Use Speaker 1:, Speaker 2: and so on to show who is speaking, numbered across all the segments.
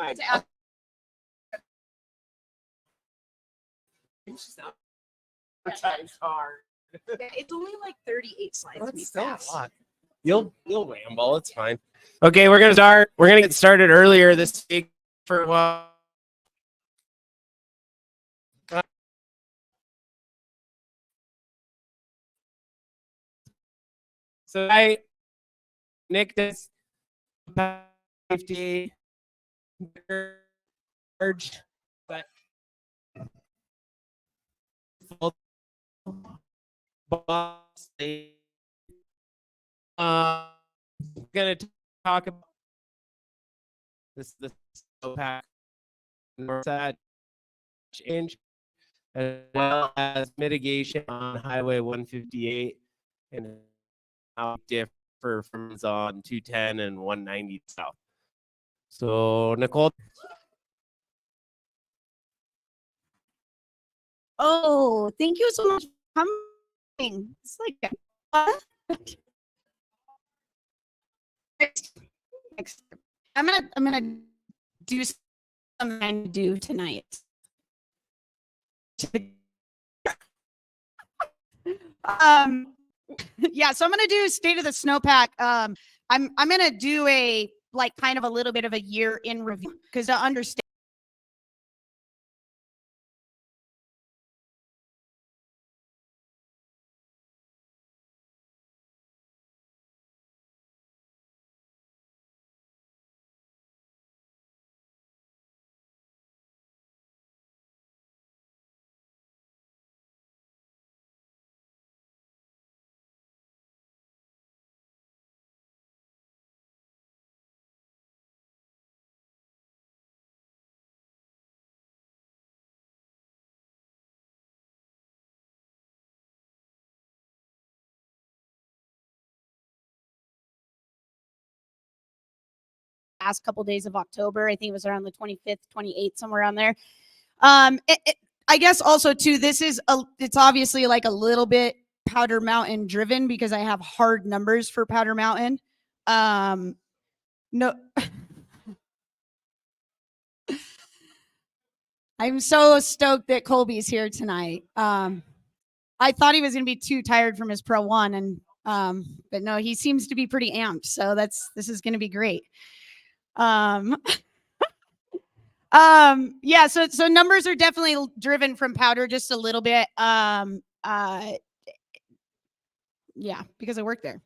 Speaker 1: It's only like 38 slides.
Speaker 2: That's still a lot. You'll ramble. It's fine. Okay, we're gonna start. We're gonna get started earlier this week for what. So Nick does safety, but gonna talk about this Snowpack north side change, as well as mitigation on Highway 158 and how it differ from on 210 and 190 south. So Nichole.
Speaker 1: Oh, thank you so much for coming. It's like I'm gonna do something I do tonight. Yeah, so I'm gonna do State of the Snowpack. I'm gonna do a like kind of a little bit of a year in review because to understand. Last couple days of October. I think it was around the 25th, 28th, somewhere around there. I guess also too, it's obviously like a little bit Powder Mountain driven because I have hard numbers for Powder Mountain. No, I'm so stoked that Colby's here tonight. I thought he was going to be too tired from his Pro 1 and but no, he seems to be pretty amped. So this is going to be great. Yeah, so numbers are definitely driven from powder just a little bit. Yeah, because I work there.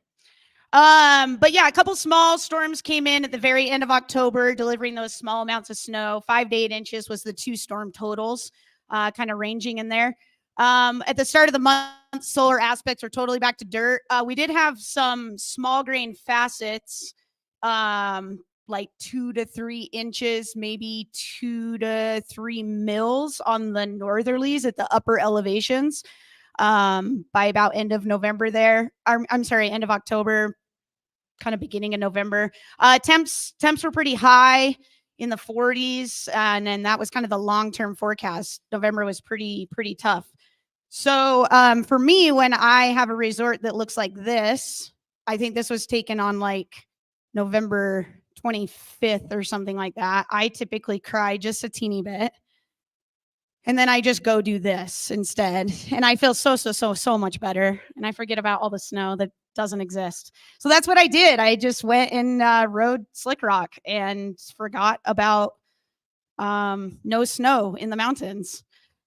Speaker 1: But yeah, a couple small storms came in at the very end of October, delivering those small amounts of snow. 5 to 8 inches was the 2 storm totals, kind of ranging in there. At the start of the month, solar aspects are totally back to dirt. We did have some small grain facets, like 2 to 3 inches, maybe 2 to 3 mils on the northerlies at the upper elevations by about end of November there. I'm sorry, end of October, kind of beginning of November. Temps were pretty high in the 40s, and then that was kind of the long-term forecast. November was pretty tough. So for me, when I have a resort that looks like this, I think this was taken on like November 25th or something like that. I typically cry just a teeny bit. And then I just go do this instead. And I feel so much better. And I forget about all the snow that doesn't exist. So that's what I did. I just went and rode Slick Rock and forgot about no snow in the mountains.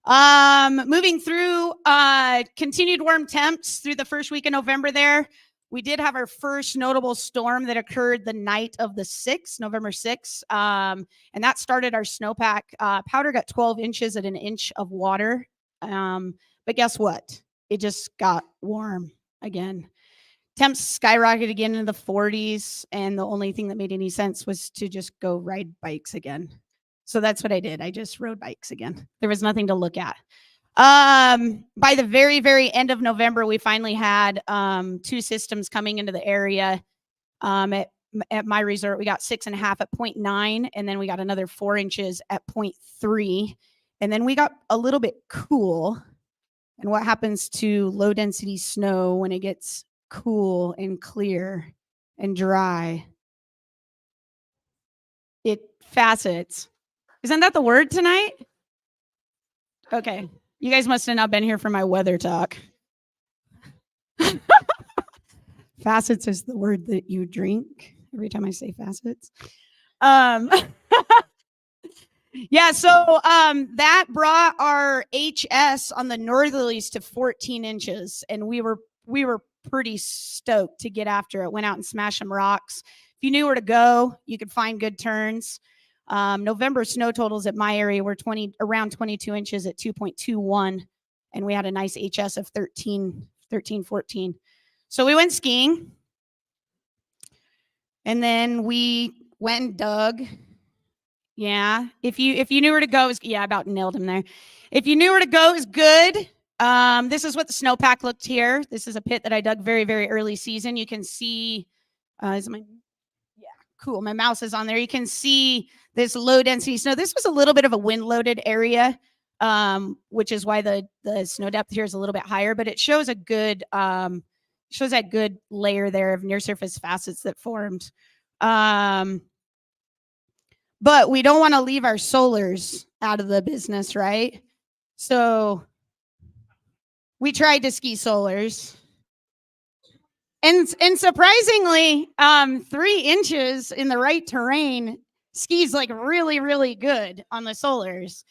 Speaker 1: Moving through continued warm temps through the first week of November there. We did have our first notable storm that occurred the night of the 6th, November 6th. And that started our snowpack. Powder got 12 inches at 1 inch of water. But guess what? It just got warm again. Temps skyrocketed again into the 40s. And the only thing that made any sense was to just go ride bikes again. So that's what I did. I just rode bikes again. There was nothing to look at. By the very end of November, we finally had 2 systems coming into the area. At my resort, we got 6.5 at 0.9, and then we got another 4 inches at 0.3. And then we got a little bit cool. And what happens to low density snow when it gets cool and clear and dry? it facets. Isn't that the word tonight? Okay. You guys must have not been here for my weather talk. Facets is the word that you drink every time I say facets. Yeah, so that brought our HS on the northerlies to 14 inches, and we were pretty stoked to get after it. Went out and smashed some rocks. If you knew where to go, you could find good turns. November snow totals at my area were around 22 inches at 2.21, and we had a nice HS of 13, 14. So we went skiing, and then we went and dug. Yeah, if you knew where to go, I about nailed him there. If you knew where to go, is good. This is what the snowpack looked here. This is a pit that I dug very, very early season. You can see, cool. My mouse is on there. You can see this low density snow. This was a little bit of a wind loaded area, which is why the snow depth here is a little bit higher, but it shows a good, shows that good layer there of near surface facets that formed. But we don't want to leave our solars out of the business, right? So we tried to ski solars. And surprisingly, 3 inches in the right terrain skis like really, really good on the solars.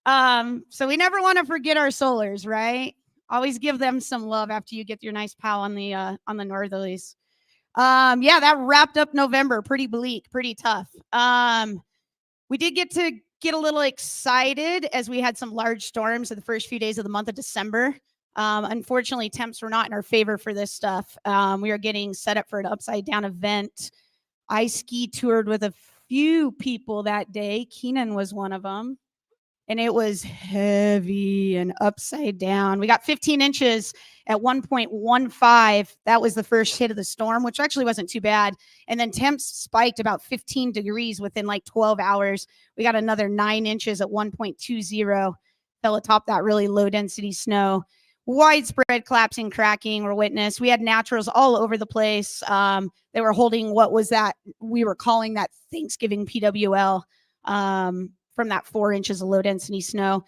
Speaker 1: So we never want to forget our solars, right? Always give them some love after you get your nice pow on the northerlies. Yeah, that wrapped up November. Pretty bleak, pretty tough. We did get a little excited as we had some large storms in the first few days of the month of December. Unfortunately, temps were not in our favor for this stuff. We were getting set up for an upside down event. I ski toured with a few people that day. Keenan was one of them. And it was heavy and upside down. We got 15 inches at 1.15. That was the first hit of the storm, which actually wasn't too bad. And then temps spiked about 15 degrees within like 12 hours. We got another 9 inches at 1.20. Fell atop that really low density snow. Widespread collapsing, cracking were witnessed. We had naturals all over the place. They were holding what was that we were calling that Thanksgiving PWL. From that 4 inches of low density snow.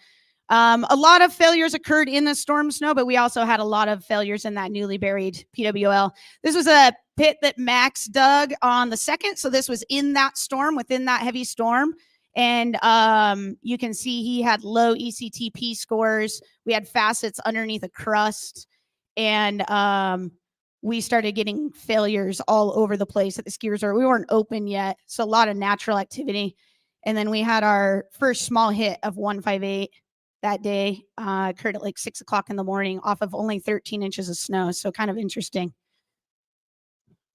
Speaker 1: A lot of failures occurred in the storm snow, but we also had a lot of failures in that newly buried PWL. This was a pit that Max dug on the 2nd. So this was in that storm, within that heavy storm. And you can see he had low ECTP scores. We had facets underneath a crust. And we started getting failures all over the place at the ski resort. We weren't open yet. So a lot of natural activity. And then we had our first small hit of 158 that day, occurred at like 6 o'clock in the morning off of only 13 inches of snow. So kind of interesting.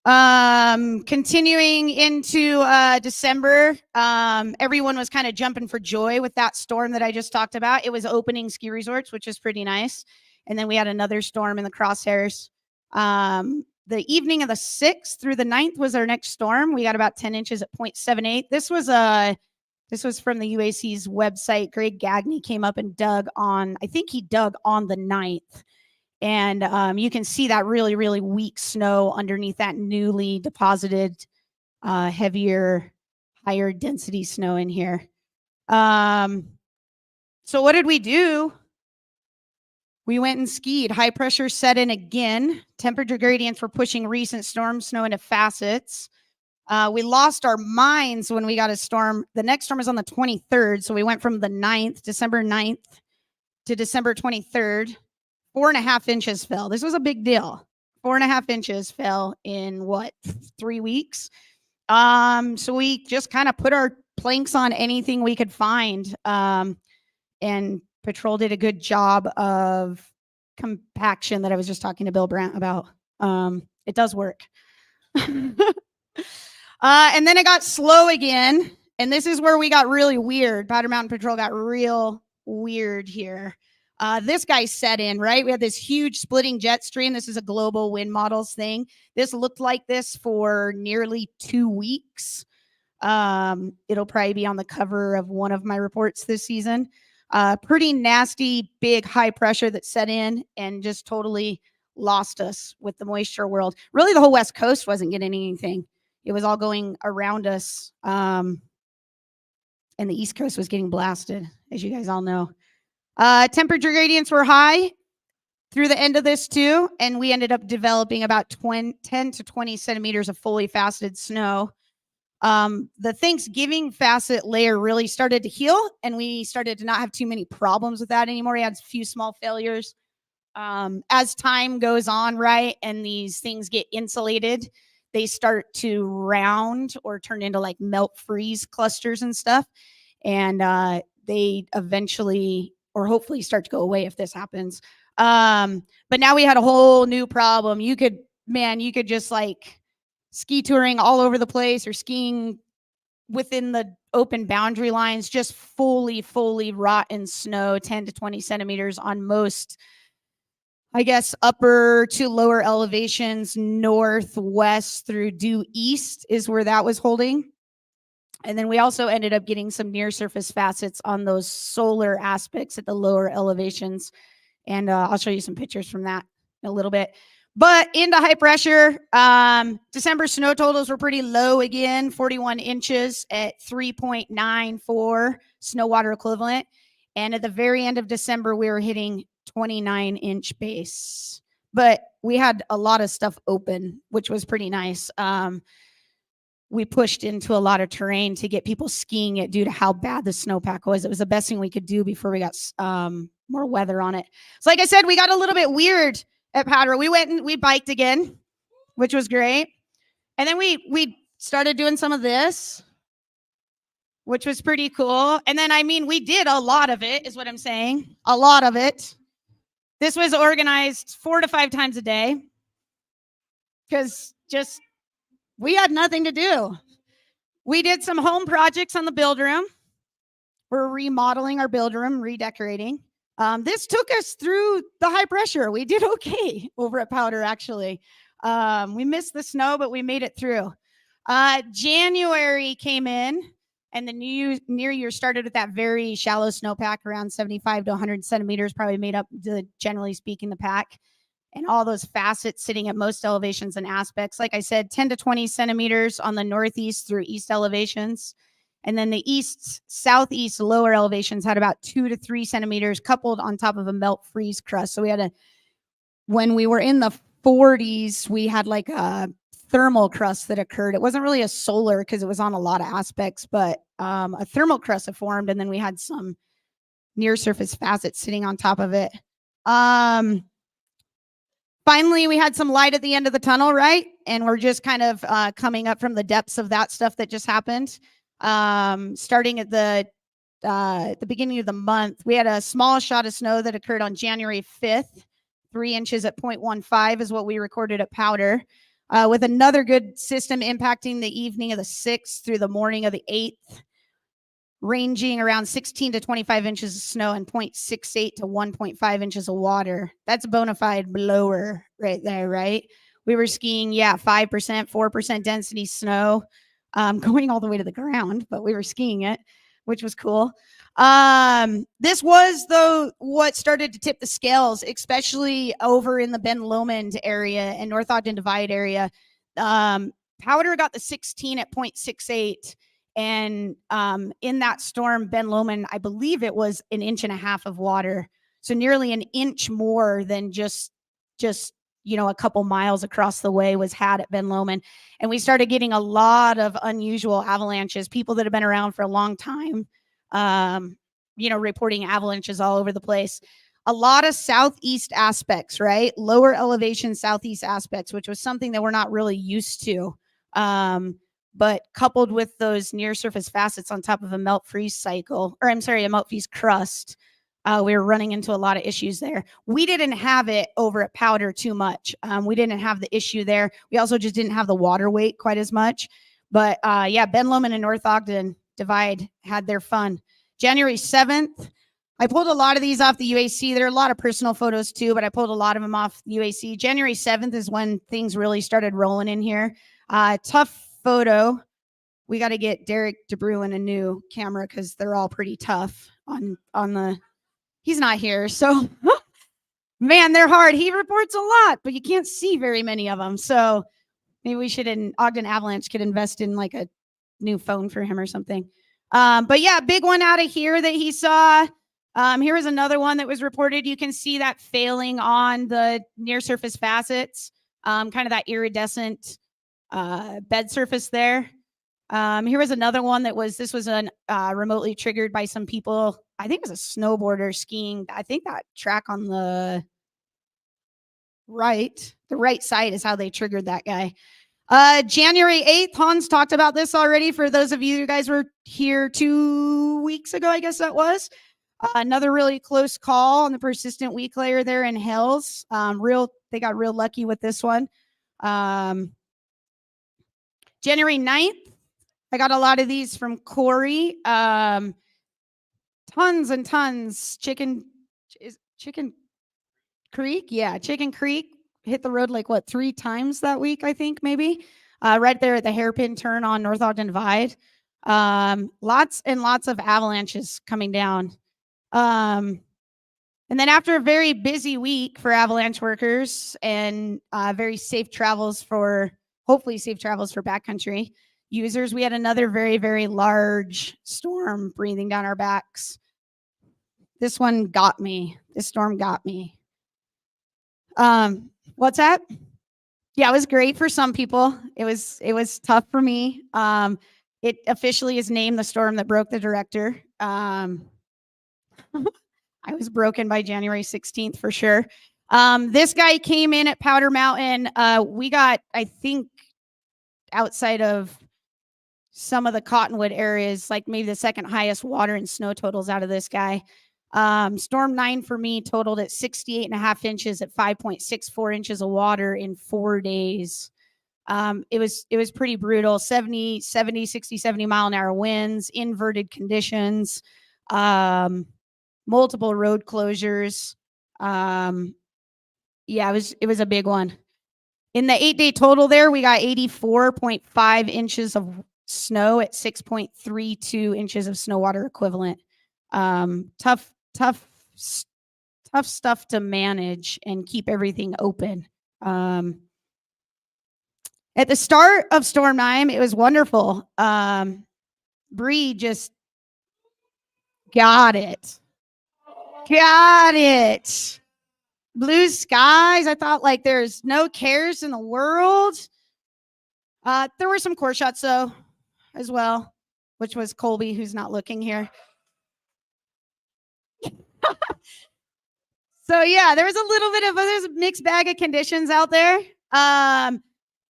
Speaker 1: Continuing into December, everyone was kind of jumping for joy with that storm that I just talked about. It was opening ski resorts, which is pretty nice. And then we had another storm in the crosshairs. The evening of the 6th through the 9th was our next storm. We got about 10 inches at 0.78. This was from the UAC's website. Greg Gagney came up and dug on, I think he dug on the 9th. And you can see that really, really weak snow underneath that newly deposited, heavier, higher density snow in here. So what did we do? We went and skied. High pressure set in again. Temperature gradients were pushing recent storm snow into facets. We lost our minds when we got a storm. The next storm was on the 23rd. So we went from the 9th, December 9th to December 23rd. 4.5 inches fell. This was a big deal. 4.5 inches fell in 3 weeks. So we just kind of put our planks on anything we could find. And Patrol did a good job of compaction that I was just talking to Bill Brandt about. It does work. And then it got slow again. And this is where we got really weird. Powder Mountain Patrol got real weird here. This guy set in, right? We had this huge splitting jet stream. This is a global wind models thing. This looked like this for nearly 2 weeks. It'll probably be on the cover of one of my reports this season. Pretty nasty, big, high pressure that set in and just totally lost us with the moisture world. Really, the whole West Coast wasn't getting anything. It was all going around us. and the East Coast was getting blasted, as you guys all know. Temperature gradients were high through the end of this too, and we ended up developing about 10 to 20 centimeters of fully faceted snow. The Thanksgiving facet layer really started to heal, and we started to not have too many problems with that anymore. We had a few small failures. As time goes on, right, and these things get insulated, they start to round or turn into like melt freeze clusters and stuff. And they eventually or hopefully start to go away if this happens. But now we had a whole new problem. You could just like ski touring all over the place or skiing within the open boundary lines, just fully rotten snow, 10 to 20 centimeters on most, I guess, upper to lower elevations, northwest through due east is where that was holding. And then we also ended up getting some near surface facets on those solar aspects at the lower elevations. And I'll show you some pictures from that in a little bit. But into high pressure, December snow totals were pretty low again, 41 inches at 3.94 snow water equivalent. And at the very end of December, we were hitting 29-inch base. But we had a lot of stuff open, which was pretty nice. We pushed into a lot of terrain to get people skiing it due to how bad the snowpack was. It was the best thing we could do before we got more weather on it. So like I said, we got a little bit weird at Powder. We went and we biked again, which was great. And then we started doing some of this, which was pretty cool. And then, I mean, we did a lot of it, is what I'm saying. A lot of it. This was organized 4 to 5 times a day because just we had nothing to do. We did some home projects on the build room. We're remodeling our build room, redecorating. This took us through the high pressure. We did okay over at Powder, actually. We missed the snow, but we made it through. January came in, and the near year started with that very shallow snowpack, around 75 to 100 centimeters, probably made up, generally speaking, the pack. And all those facets sitting at most elevations and aspects. Like I said, 10 to 20 centimeters on the northeast through east elevations. And then the east, southeast lower elevations had about 2 to 3 centimeters coupled on top of a melt freeze crust. So we had when we were in the 40s, we had like a thermal crust that occurred. It wasn't really a solar because it was on a lot of aspects, but a thermal crust had formed. And then we had some near surface facets sitting on top of it. Finally, we had some light at the end of the tunnel, right? And we're just kind of coming up from the depths of that stuff that just happened. Starting at the beginning of the month, we had a small shot of snow that occurred on January 5th. 3 inches at 0.15 is what we recorded at Powder, with another good system impacting the evening of the 6th through the morning of the 8th. Ranging around 16 to 25 inches of snow and 0.68 to 1.5 inches of water. That's a bona fide blower right there, right? We were skiing, 5%, 4% density snow, going all the way to the ground, but we were skiing it, which was cool. This was, though, what started to tip the scales, especially over in the Ben Lomond area and North Ogden Divide area. Powder got the 16 at 0.68. And in that storm, Ben Lomond, I believe it was 1.5 inches of water. So nearly an inch more than just a couple miles across the way was had at Ben Lomond. And we started getting a lot of unusual avalanches, people that have been around for a long time, reporting avalanches all over the place. A lot of southeast aspects, right? Lower elevation southeast aspects, which was something that we're not really used to. But coupled with those near surface facets on top of a melt freeze cycle, a melt freeze crust, we were running into a lot of issues there. We didn't have it over at Powder too much. We didn't have the issue there. We also just didn't have the water weight quite as much. But Ben Lomond and North Ogden Divide had their fun. January 7th, I pulled a lot of these off the UAC. There are a lot of personal photos too, but I pulled a lot of them off the UAC. January 7th is when things really started rolling in here. Tough photo. We got to get Derek DeBruin a new camera because they're all pretty tough on the. He's not here, so man, they're hard. He reports a lot, but you can't see very many of them. So maybe we should, Ogden Avalanche could invest in like a new phone for him or something. But yeah, big one out of here that he saw. Here was another one that was reported. You can see that failing on the near surface facets, kind of that iridescent bed surface there. Here was another one that was, this was remotely triggered by some people. I think it was a snowboarder skiing. I think that track on the right side is how they triggered that guy. January 8th, Hans talked about this already. For those of you guys were here 2 weeks ago, I guess that was. Another really close call on the persistent weak layer there in Hells. They got real lucky with this one. January 9th, I got a lot of these from Corey. Tons and tons. Chicken Creek? Yeah, Chicken Creek hit the road like 3 times that week, I think, maybe. Right there at the hairpin turn on North Ogden Divide. Lots and lots of avalanches coming down. And then after a very busy week for avalanche workers and hopefully safe travels for backcountry users, we had another very, very large storm breathing down our backs. This one got me. This storm got me. What's that? Yeah, it was great for some people. It was tough for me. It officially is named the storm that broke the director. I was broken by January 16th for sure. This guy came in at Powder Mountain. We got, I think, outside of some of the Cottonwood areas, like maybe the second highest water and snow totals out of this guy. Storm 9 for me totaled at 68.5 inches at 5.64 inches of water in 4 days. It was pretty brutal. 60, 70 mile an hour winds, inverted conditions, multiple road closures. Yeah, it was a big one. In the 8-day total there, we got 84.5 inches of snow at 6.32 inches of snow water equivalent. Tough stuff to manage and keep everything open. At the start of Storm 9, it was wonderful. Bree just got it. Blue skies. I thought like there's no cares in the world. There were some core shots though as well, which was Colby, who's not looking here. So yeah, there was a little bit of there's a mixed bag of conditions out there.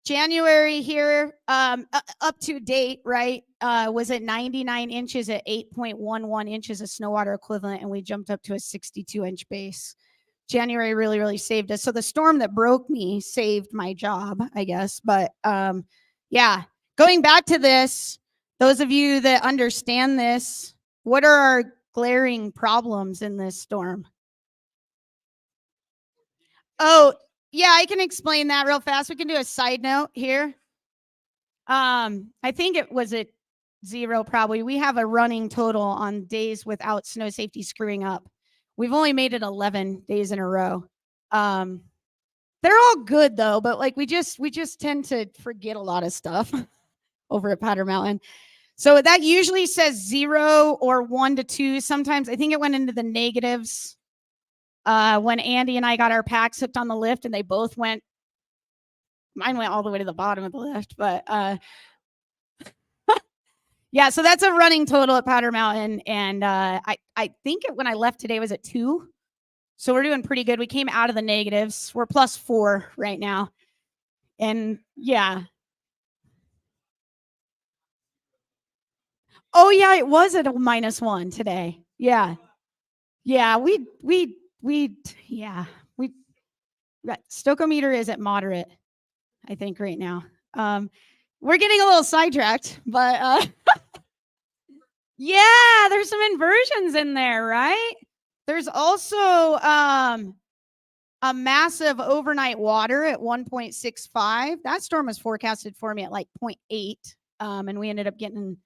Speaker 1: January here, up to date, right, was at 99 inches at 8.11 inches of snow water equivalent, and we jumped up to a 62-inch base. January really, really saved us. So the storm that broke me saved my job, I guess. But yeah, going back to this, those of you that understand this, what are our glaring problems in this storm? Oh, yeah, I can explain that real fast. We can do a side note here. I think it was at 0 probably. We have a running total on days without snow safety screwing up. We've only made it 11 days in a row. They're all good though, but like we just tend to forget a lot of stuff over at Powder Mountain. So that usually says 0 or 1 to 2. Sometimes I think it went into the negatives. When Andy and I got our packs hooked on the lift, and they both went. Mine went all the way to the bottom of the lift, but yeah. So that's a running total at Powder Mountain, and I think when I left today was at 2. So we're doing pretty good. We came out of the negatives. We're +4 right now, and yeah. Oh yeah, it was at a -1 today. Yeah, Stokometer is at moderate, I think, right now. We're getting a little sidetracked, but yeah, there's some inversions in there, right? There's also a massive overnight water at 1.65. That storm was forecasted for me at like 0.8, and we ended up getting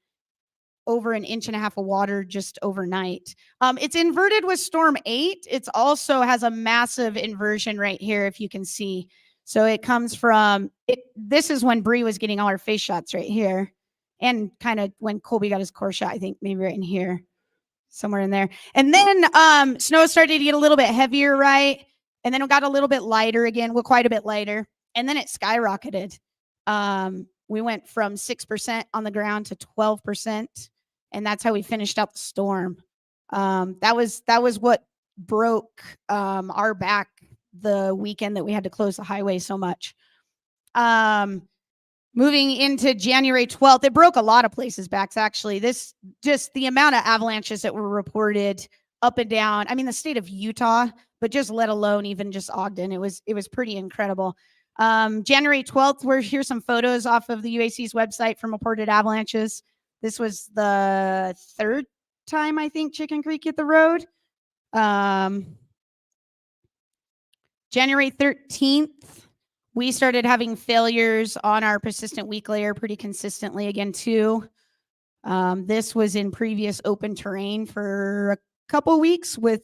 Speaker 1: over 1.5 inches of water just overnight. It's inverted with Storm 8. It's also has a massive inversion right here, if you can see. So it comes from it. This is when Bree was getting all her face shots right here. and kind of when Colby got his core shot, I think maybe right in here, somewhere in there. And then snow started to get a little bit heavier, right? And then it got a little bit lighter again, well, quite a bit lighter. And then it skyrocketed. We went from 6% on the ground to 12%. And that's how we finished out the storm. That was what broke our back the weekend that we had to close the highway so much. Moving into January 12th, it broke a lot of places' backs, actually. This just the amount of avalanches that were reported up and down. I mean, the state of Utah, but just let alone even just Ogden. It was pretty incredible. January 12th, here's some photos off of the UAC's website from reported avalanches. This was the third time, I think, Chicken Creek hit the road. January 13th, we started having failures on our persistent weak layer pretty consistently again, too. This was in previous open terrain for a couple weeks with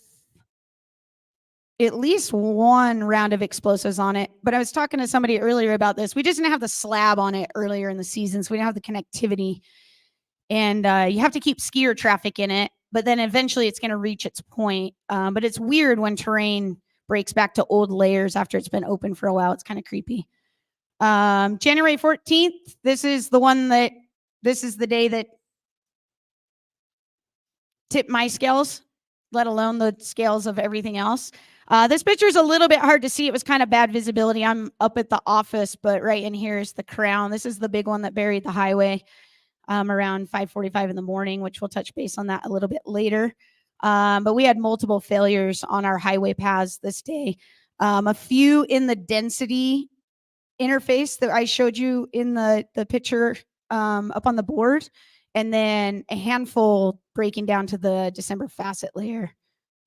Speaker 1: at least one round of explosives on it. But I was talking to somebody earlier about this. We just didn't have the slab on it earlier in the season, so we didn't have the connectivity. And you have to keep skier traffic in it, but then eventually it's going to reach its point. But it's weird when terrain breaks back to old layers after it's been open for a while. It's kind of creepy. January 14th, this is the day that tipped my scales, let alone the scales of everything else. This picture is a little bit hard to see. It was kind of bad visibility. I'm up at the office, but right in here is the crown. This is the big one that buried the highway around 5:45 in the morning, which we'll touch base on that a little bit later. But we had multiple failures on our highway paths this day. A few in the density interface that I showed you in the picture up on the board, and then a handful breaking down to the December facet layer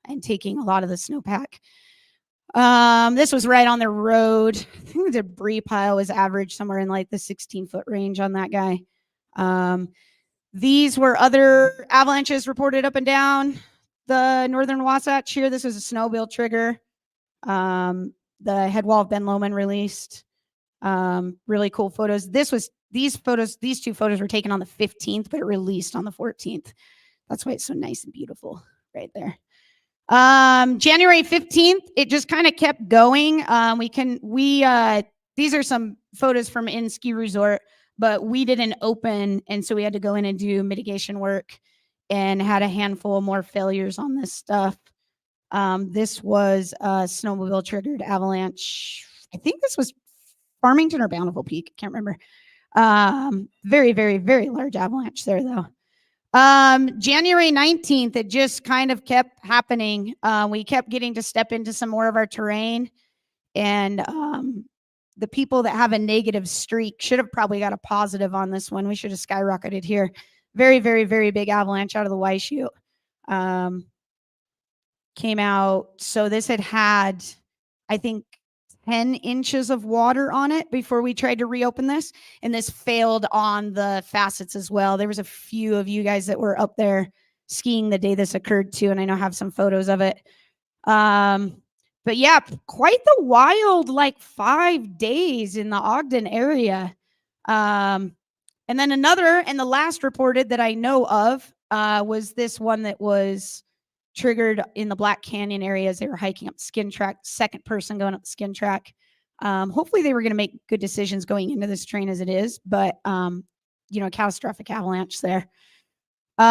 Speaker 1: and taking a lot of the snowpack. This was right on the road. I think the debris pile was average somewhere in like the 16-foot range on that guy. These were other avalanches reported up and down the northern Wasatch here. This was a snowbill trigger. The head wall of Ben Lomond released. Really cool photos. These two photos were taken on the 15th, but it released on the 14th. That's why it's so nice and beautiful right there. January 15th, it just kind of kept going. These are some photos from in ski resort, but we didn't open, and so we had to go in and do mitigation work and had a handful more failures on this stuff. This was a snowmobile triggered avalanche. I think this was Farmington or Bountiful Peak. I can't remember. Very, very, very large avalanche there, though. January 19th, it just kind of kept happening. We kept getting to step into some more of our terrain, and the people that have a negative streak should have probably got a positive on this one. We should have skyrocketed here. Very, very, very big avalanche out of the Y chute. Came out. So this had, I think, 10 inches of water on it before we tried to reopen this. And this failed on the facets as well. There was a few of you guys that were up there skiing the day this occurred too. And I know I have some photos of it. But yeah, quite the wild, like 5 days in the Ogden area. And then another, and the last reported that I know of was this one that was triggered in the Black Canyon area as they were hiking up the skin track, second person going up the skin track. Hopefully they were going to make good decisions going into this terrain as it is, but catastrophic avalanche there. So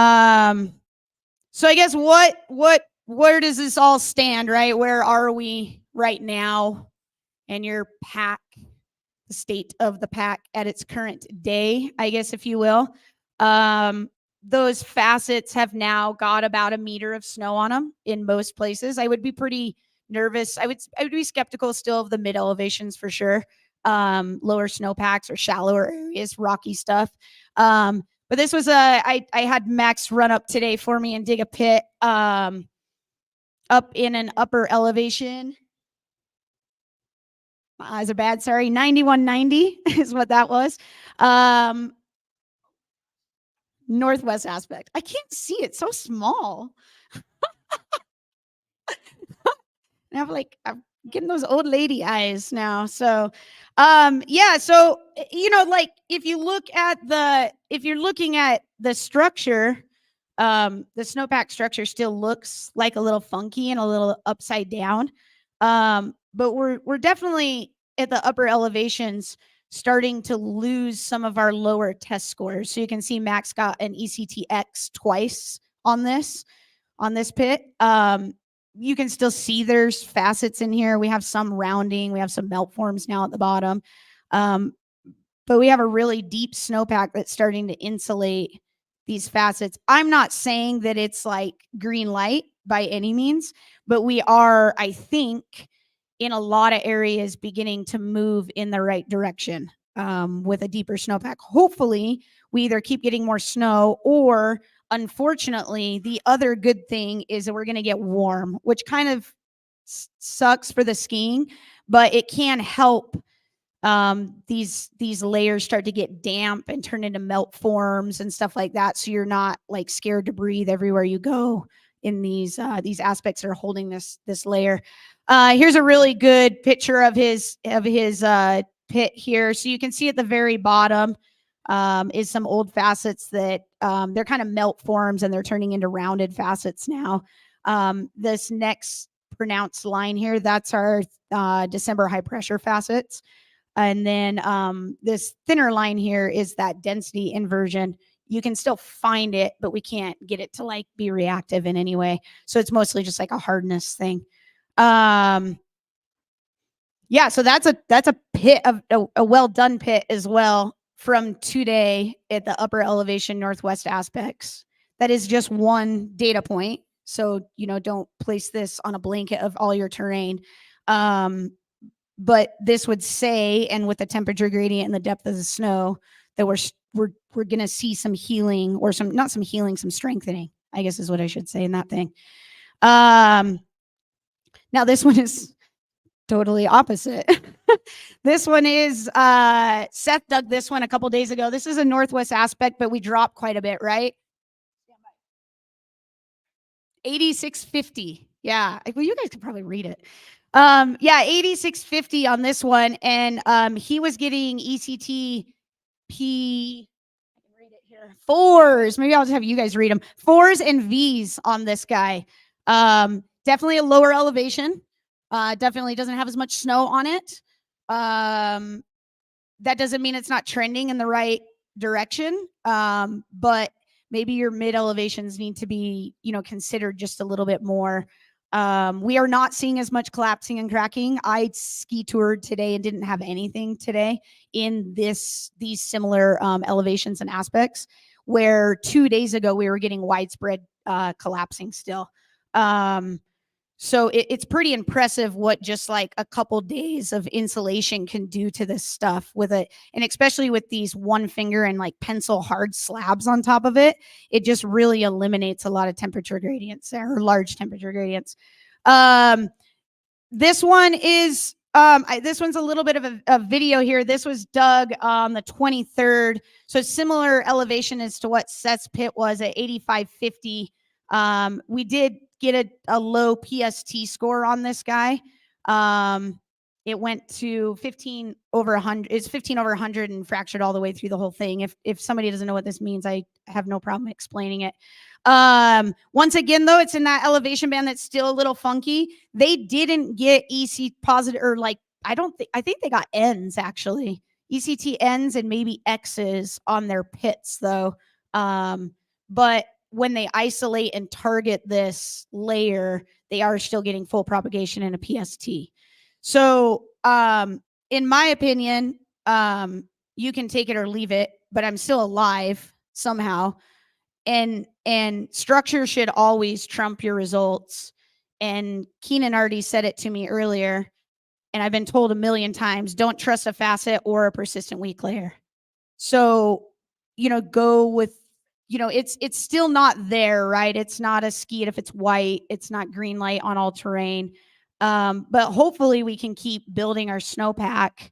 Speaker 1: I guess where does this all stand, right? Where are we right now? And your pack, the state of the pack at its current day, I guess, if you will. Those facets have now got about 1 meter of snow on them in most places. I would be pretty nervous. I would be skeptical still of the mid elevations for sure. Lower snowpacks or shallower areas, rocky stuff. But this was I had Max run up today for me and dig a pit up in an upper elevation. My eyes are bad. Sorry. 9190 is what that was. Northwest aspect. I can't see it. So small. And I've getting those old lady eyes now. So, yeah. So, like if you're looking at the structure, the snowpack structure still looks like a little funky and a little upside down. But we're definitely at the upper elevations starting to lose some of our lower test scores. So you can see Max got an ECTX twice on this pit. You can still see there's facets in here. We have some rounding. We have some melt forms now at the bottom. But we have a really deep snowpack that's starting to insulate these facets. I'm not saying that it's like green light by any means, but we are, I think, in a lot of areas beginning to move in the right direction with a deeper snowpack. Hopefully, we either keep getting more snow or, unfortunately, the other good thing is that we're going to get warm, which kind of sucks for the skiing, but it can help these layers start to get damp and turn into melt forms and stuff like that. So you're not like scared to breathe everywhere you go in these aspects that are holding this layer. Here's a really good picture of his pit here. So you can see at the very bottom is some old facets that they're kind of melt forms and they're turning into rounded facets now. This next pronounced line here, that's our December high pressure facets. And then this thinner line here is that density inversion. You can still find it, but we can't get it to like be reactive in any way. So it's mostly just like a hardness thing. Yeah, so that's a pit of a well done pit as well from today at the upper elevation northwest aspects. That is just one data point. So, don't place this on a blanket of all your terrain. But this would say, and with the temperature gradient and the depth of the snow, that we're going to see some healing, or some strengthening, I guess is what I should say in that thing. Now this one is totally opposite. This one is Seth dug this one a couple days ago. This is a northwest aspect, but we dropped quite a bit, right? 8650. Yeah. Well, you guys could probably read it. Yeah, 8650 on this one. And he was getting ECT P, I can read it here, 4s. Maybe I'll just have you guys read them. 4s and Vs on this guy. Definitely a lower elevation. Definitely doesn't have as much snow on it. That doesn't mean it's not trending in the right direction. But maybe your mid elevations need to be, considered just a little bit more. We are not seeing as much collapsing and cracking. I ski toured today and didn't have anything today in these similar elevations and aspects, where 2 days ago we were getting widespread collapsing still. So it's pretty impressive what just like a couple days of insulation can do to this stuff with it. And especially with these one finger and like pencil hard slabs on top of it, it just really eliminates a lot of temperature gradients there, or large temperature gradients. This one is, this one's a little bit of a video here. This was dug on the 23rd. So similar elevation as to what Seth's pit was at 8550. We did get a low PST score on this guy. It went to 15 over 100. It's 15 over 100 and fractured all the way through the whole thing. If somebody doesn't know what this means, I have no problem explaining it. Once again, though, it's in that elevation band that's still a little funky. They didn't get EC positive, or like, I think they got N's actually. ECT N's and maybe X's on their pits though. But when they isolate and target this layer, they are still getting full propagation in a PST. So, in my opinion, you can take it or leave it, but I'm still alive somehow. And structure should always trump your results. And Keenan already said it to me earlier, and I've been told a million times, don't trust a facet or a persistent weak layer. So, go with, it's still not there, right? It's not a ski if it's white. It's not green light on all terrain. But hopefully we can keep building our snowpack,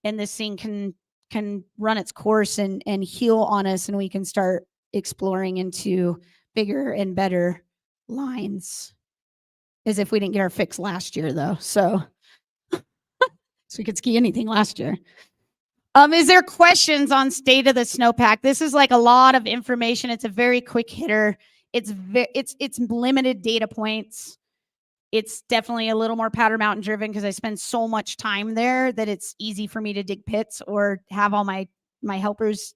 Speaker 1: and this thing can run its course and heal on us, and we can start exploring into bigger and better lines, as if we didn't get our fix last year though. So So we could ski anything last year. Is there questions on state of the snowpack? This is like a lot of information. It's a very quick hitter. It's limited data points. It's definitely a little more Powder Mountain driven because I spend so much time there that it's easy for me to dig pits or have all my helpers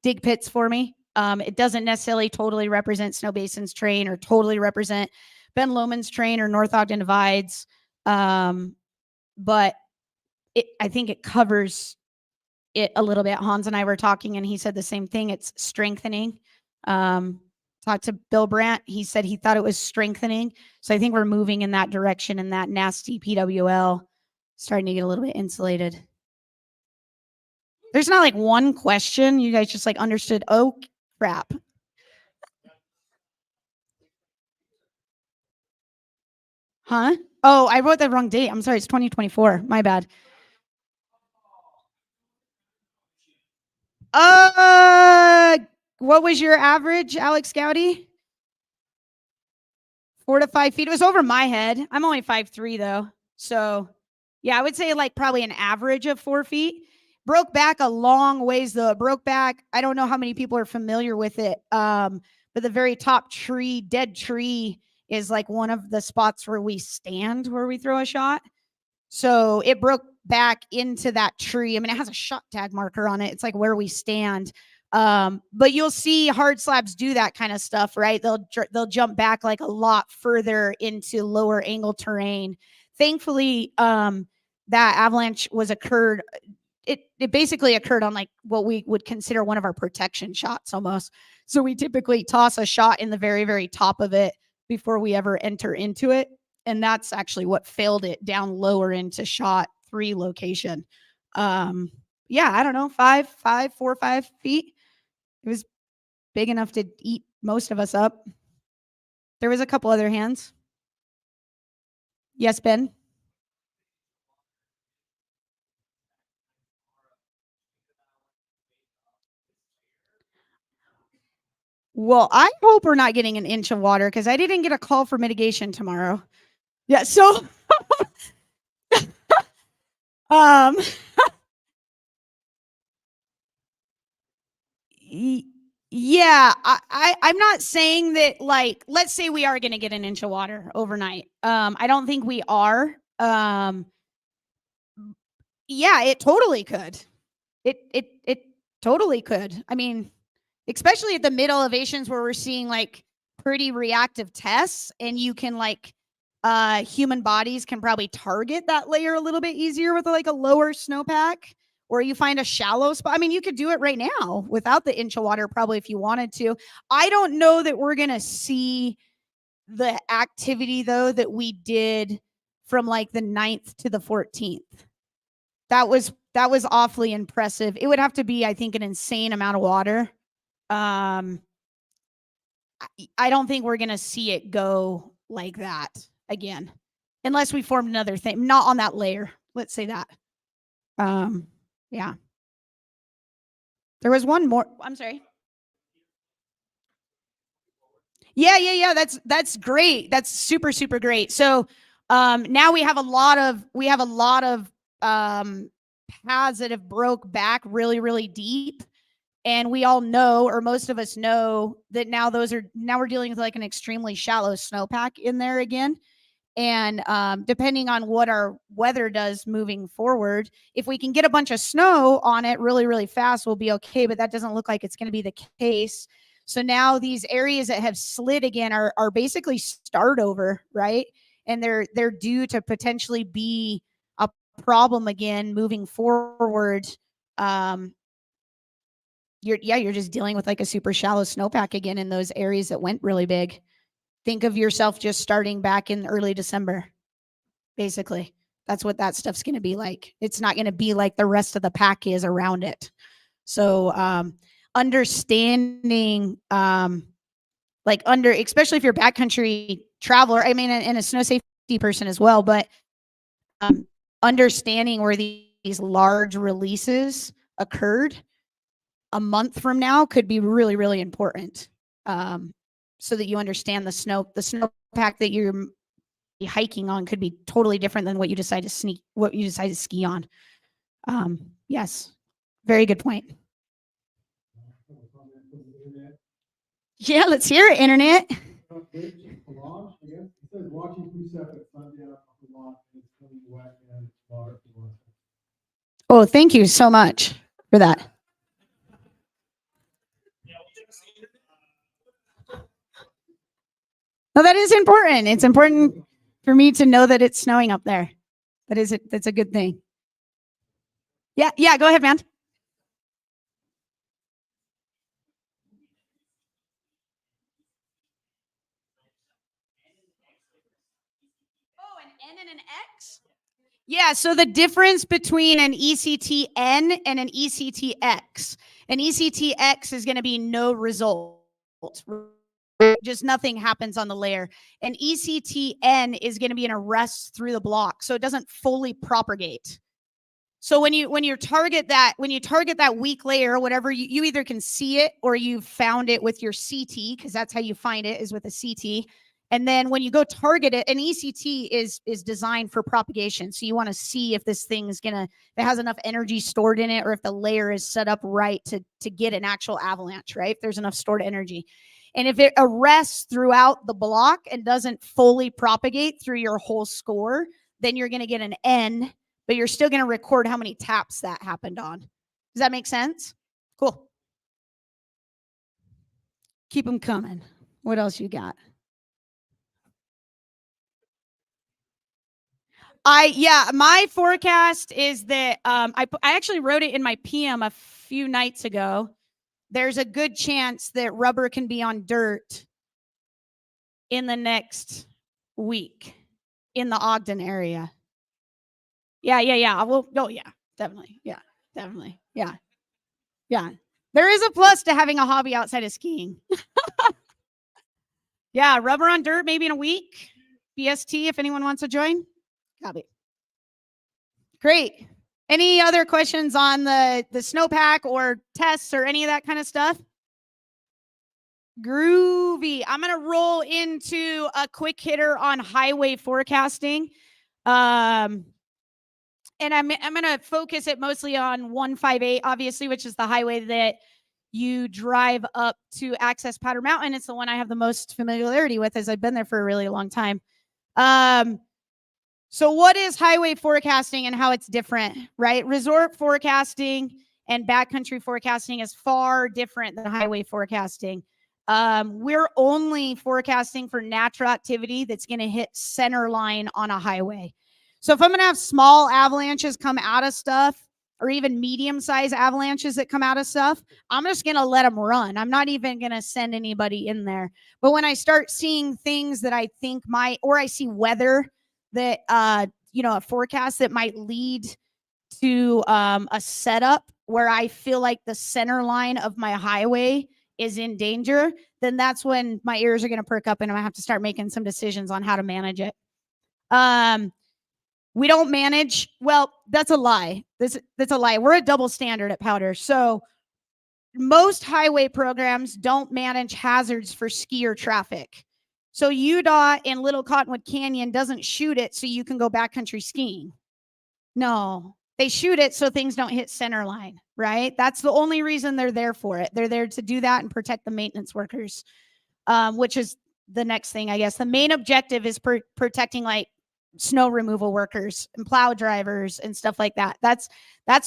Speaker 1: dig pits for me. It doesn't necessarily totally represent Snow Basin's terrain or totally represent Ben Lomond's terrain or North Ogden Divides. But I think it covers it a little bit. Hans and I were talking and he said the same thing. It's strengthening. Talked to Bill Brandt. He said he thought it was strengthening. So I think we're moving in that direction, and that nasty PWL starting to get a little bit insulated. There's not like one question. You guys just like understood, oh crap. Huh? Oh, I wrote the wrong date. I'm sorry. It's 2024. My bad. What was your average, Alex Gowdy? 4 to 5 feet. It was over my head. I'm only 5'3" though. So yeah, I would say like probably an average of 4 feet. Broke back a long ways though. It broke back. I don't know how many people are familiar with it. But the very top tree, dead tree, is like one of the spots where we stand, where we throw a shot. So it broke back into that tree. I mean, it has a shot tag marker on it. It's like where we stand. But you'll see hard slabs do that kind of stuff, right? They'll jump back like a lot further into lower angle terrain. Thankfully, that avalanche occurred. It basically occurred on like what we would consider one of our protection shots almost. So we typically toss a shot in the very, very top of it before we ever enter into it. And that's actually what failed it down lower into shot 3 location. Yeah, I don't know, 4 or 5 feet. It was big enough to eat most of us up. There was a couple other hands. Yes, Ben? Well, I hope we're not getting an inch of water because I didn't get a call for mitigation tomorrow. Yeah, so yeah, I'm not saying that, like, let's say we are going to get an inch of water overnight. I don't think we are. Yeah, it totally could. It totally could. I mean, especially at the mid elevations where we're seeing like pretty reactive tests, and you can like human bodies can probably target that layer a little bit easier with like a lower snowpack, or you find a shallow spot. I mean, you could do it right now without the inch of water probably if you wanted to. I don't know that we're going to see the activity though that we did from like the 9th to the 14th. That was awfully impressive. It would have to be, I think, an insane amount of water. I don't think we're going to see it go like that again, unless we formed another thing, not on that layer. Let's say that. Yeah. There was one more. I'm sorry. Yeah. That's great. That's super, super great. So now we have a lot of paths that have broke back really, really deep. And we all know, or most of us know, that now we're dealing with like an extremely shallow snowpack in there again. And depending on what our weather does moving forward, if we can get a bunch of snow on it really, really fast, we'll be okay. But that doesn't look like it's going to be the case. So now these areas that have slid again are basically start over, right? And they're due to potentially be a problem again moving forward. You're just dealing with like a super shallow snowpack again in those areas that went really big. Think of yourself just starting back in early December. Basically, that's what that stuff's going to be like. It's not going to be like the rest of the pack is around it. So understanding especially if you're a backcountry traveler, I mean, and a snow safety person as well, but understanding where these large releases occurred a month from now could be really, really important. So that you understand the snowpack that you're hiking on could be totally different than what you decide to ski on. Yes, very good point. Yeah, let's hear it, internet. Oh, thank you so much for that. No, that is important. It's important for me to know that it's snowing up there. That's a good thing. Yeah, go ahead, man. Oh, an N and an X? Yeah, so the difference between an ECTN and an ECTX. An ECTX is going to be no result. Just nothing happens on the layer. An ECTN is going to be an arrest through the block, so it doesn't fully propagate. So when you target that weak layer, whatever, you either can see it or you found it with your CT, because that's how you find it, is with a CT. And then when you go target it, an ECT is designed for propagation. So you want to see if this thing is if it has enough energy stored in it, or if the layer is set up right to get an actual avalanche, right? If there's enough stored energy. And if it arrests throughout the block and doesn't fully propagate through your whole score, then you're going to get an N, but you're still going to record how many taps that happened on. Does that make sense? Cool. Keep them coming. What else you got? My forecast is that I actually wrote it in my PM a few nights ago. There's a good chance that rubber can be on dirt in the next week in the Ogden area. Yeah. Definitely. Yeah, definitely. Yeah. There is a plus to having a hobby outside of skiing. Yeah, rubber on dirt maybe in a week. BST if anyone wants to join. Copy. Great. Any other questions on the snowpack or tests or any of that kind of stuff? Groovy. I'm going to roll into a quick hitter on highway forecasting. And I'm going to focus it mostly on 158, obviously, which is the highway that you drive up to access Powder Mountain. It's the one I have the most familiarity with, as I've been there for a really long time. So what is highway forecasting and how it's different, right? Resort forecasting and backcountry forecasting is far different than highway forecasting. We're only forecasting for natural activity that's going to hit center line on a highway. So if I'm going to have small avalanches come out of stuff, or even medium-sized avalanches that come out of stuff, I'm just going to let them run. I'm not even going to send anybody in there. But when I start seeing things that I think or I see weather that, a forecast that might lead to a setup where I feel like the center line of my highway is in danger, then that's when my ears are going to perk up and I have to start making some decisions on how to manage it. We don't manage. Well, that's a lie. That's a lie. We're a double standard at Powder. So most highway programs don't manage hazards for skier traffic. So UDOT in Little Cottonwood Canyon doesn't shoot it so you can go backcountry skiing. No, they shoot it so things don't hit center line, right? That's the only reason they're there for it. They're there to do that and protect the maintenance workers, which is the next thing, I guess. The main objective is protecting like snow removal workers and plow drivers and stuff like that. That's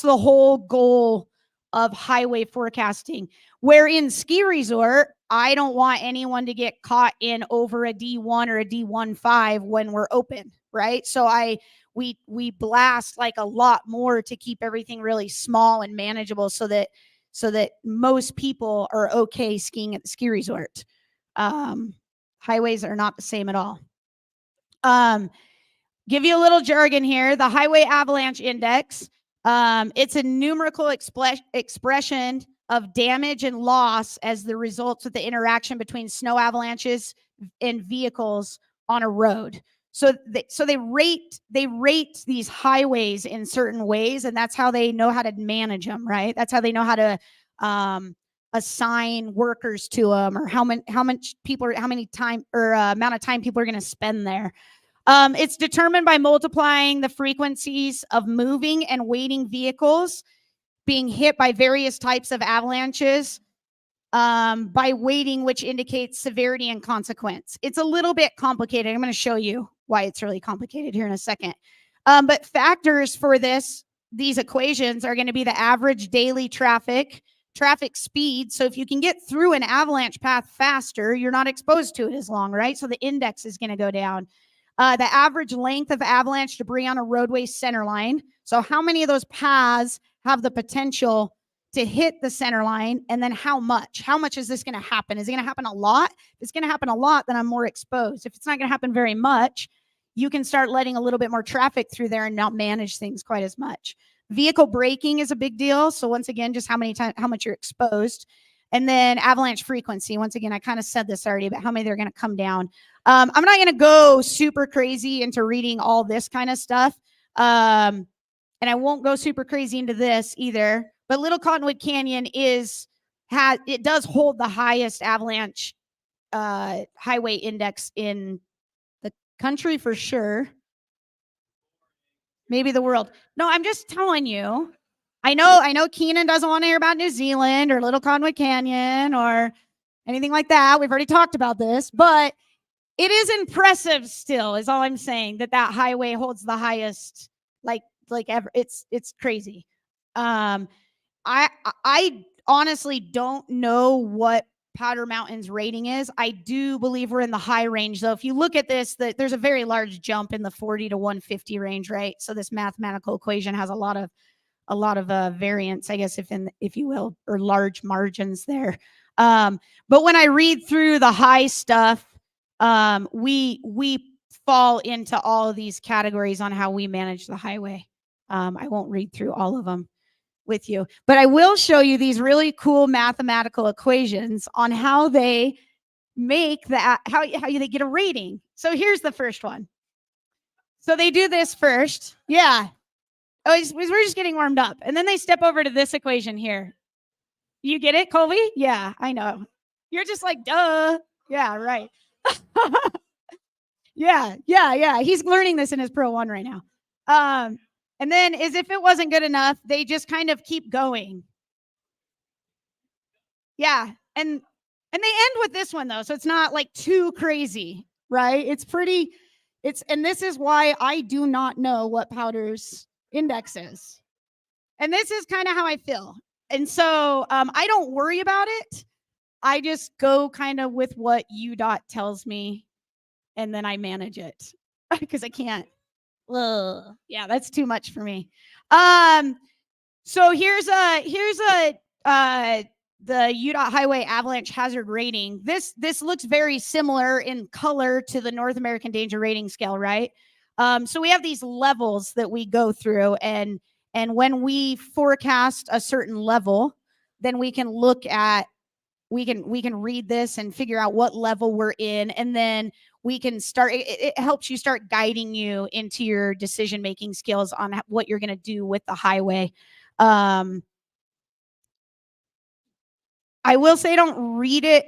Speaker 1: the whole goal of highway forecasting. Where in ski resort, I don't want anyone to get caught in over a D1 or a D15 when we're open, right? So we blast like a lot more to keep everything really small and manageable so that most people are okay skiing at the ski resort. Highways are not the same at all. Give you a little jargon here. The Highway Avalanche Index. It's a numerical expression of damage and loss as the results of the interaction between snow avalanches and vehicles on a road. So they rate these highways in certain ways, and that's how they know how to manage them, right? That's how they know how to assign workers to them, or how many time or amount of time people are going to spend there. It's determined by multiplying the frequencies of moving and waiting vehicles being hit by various types of avalanches by weighting, which indicates severity and consequence. It's a little bit complicated. I'm going to show you why it's really complicated here in a second. But factors for these equations are going to be the average daily traffic speed. So if you can get through an avalanche path faster, you're not exposed to it as long, right? So the index is going to go down. The average length of avalanche debris on a roadway center line. So how many of those paths have the potential to hit the center line, and then how much? How much is this going to happen? Is it going to happen a lot? If it's going to happen a lot, then I'm more exposed. If it's not going to happen very much, you can start letting a little bit more traffic through there and not manage things quite as much. Vehicle braking is a big deal. So once again, just how much you're exposed. And then avalanche frequency. Once again, I kind of said this already, but how many they're going to come down. I'm not going to go super crazy into reading all this kind of stuff. And I won't go super crazy into this either. But Little Cottonwood Canyon it does hold the highest avalanche highway index in the country for sure. Maybe the world. No, I'm just telling you. I know Keenan doesn't want to hear about New Zealand or Little Cottonwood Canyon or anything like that. We've already talked about this, but it is impressive still, is all I'm saying, that highway holds the highest, like ever. It's crazy. I honestly don't know what Powder Mountain's rating is. I do believe we're in the high range, though. If you look at this, there's a very large jump in the 40 to 150 range, right? So this mathematical equation has a lot of variance, I guess, if you will, or large margins there. But when I read through the high stuff, we fall into all of these categories on how we manage the highway. I won't read through all of them with you, but I will show you these really cool mathematical equations on how they make that, how they get a rating. So here's the first one. So they do this first. Yeah. Oh, we're just getting warmed up. And then they step over to this equation here. You get it, Colby? Yeah, I know. You're just like, duh. Yeah, right. Yeah. He's learning this in his Pro 1 right now. And then as if it wasn't good enough, they just kind of keep going. Yeah. And they end with this one, though. So it's not like too crazy, right? And this is why I do not know what Powder's index is. And this is kind of how I feel. And so I don't worry about it. I just go kind of with what UDOT tells me, and then I manage it because I can't. Ugh. Yeah, that's too much for me. So here's the UDOT Highway Avalanche Hazard Rating. This looks very similar in color to the North American Danger Rating Scale, right? So we have these levels that we go through, and when we forecast a certain level, then we can look at we can read this and figure out what level we're in, and then we can start. It helps you start guiding you into your decision making skills on what you're going to do with the highway. I will say, don't read it.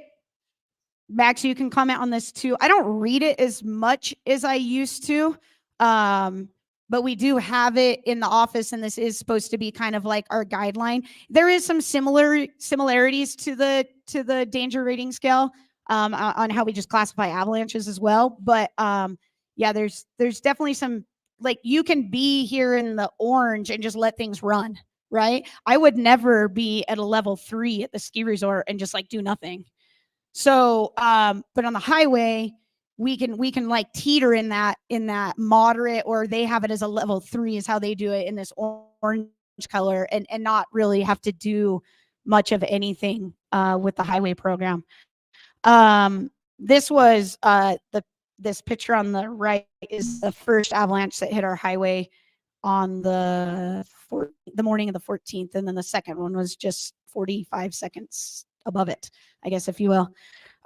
Speaker 1: Max, you can comment on this too. I don't read it as much as I used to. But we do have it in the office, and this is supposed to be kind of like our guideline. There is some similarities to the danger rating scale on how we just classify avalanches as well. But yeah, there's definitely some, like, you can be here in the orange and just let things run, right? I would never be at a level 3 at the ski resort and just like do nothing. So, but on the highway, we can like teeter in that moderate, or they have it as a level 3 is how they do it in this orange color, and not really have to do much of anything with the highway program. This was this picture on the right is the first avalanche that hit our highway on the morning of the 14th, and then the second one was just 45 seconds above it, I guess, if you will.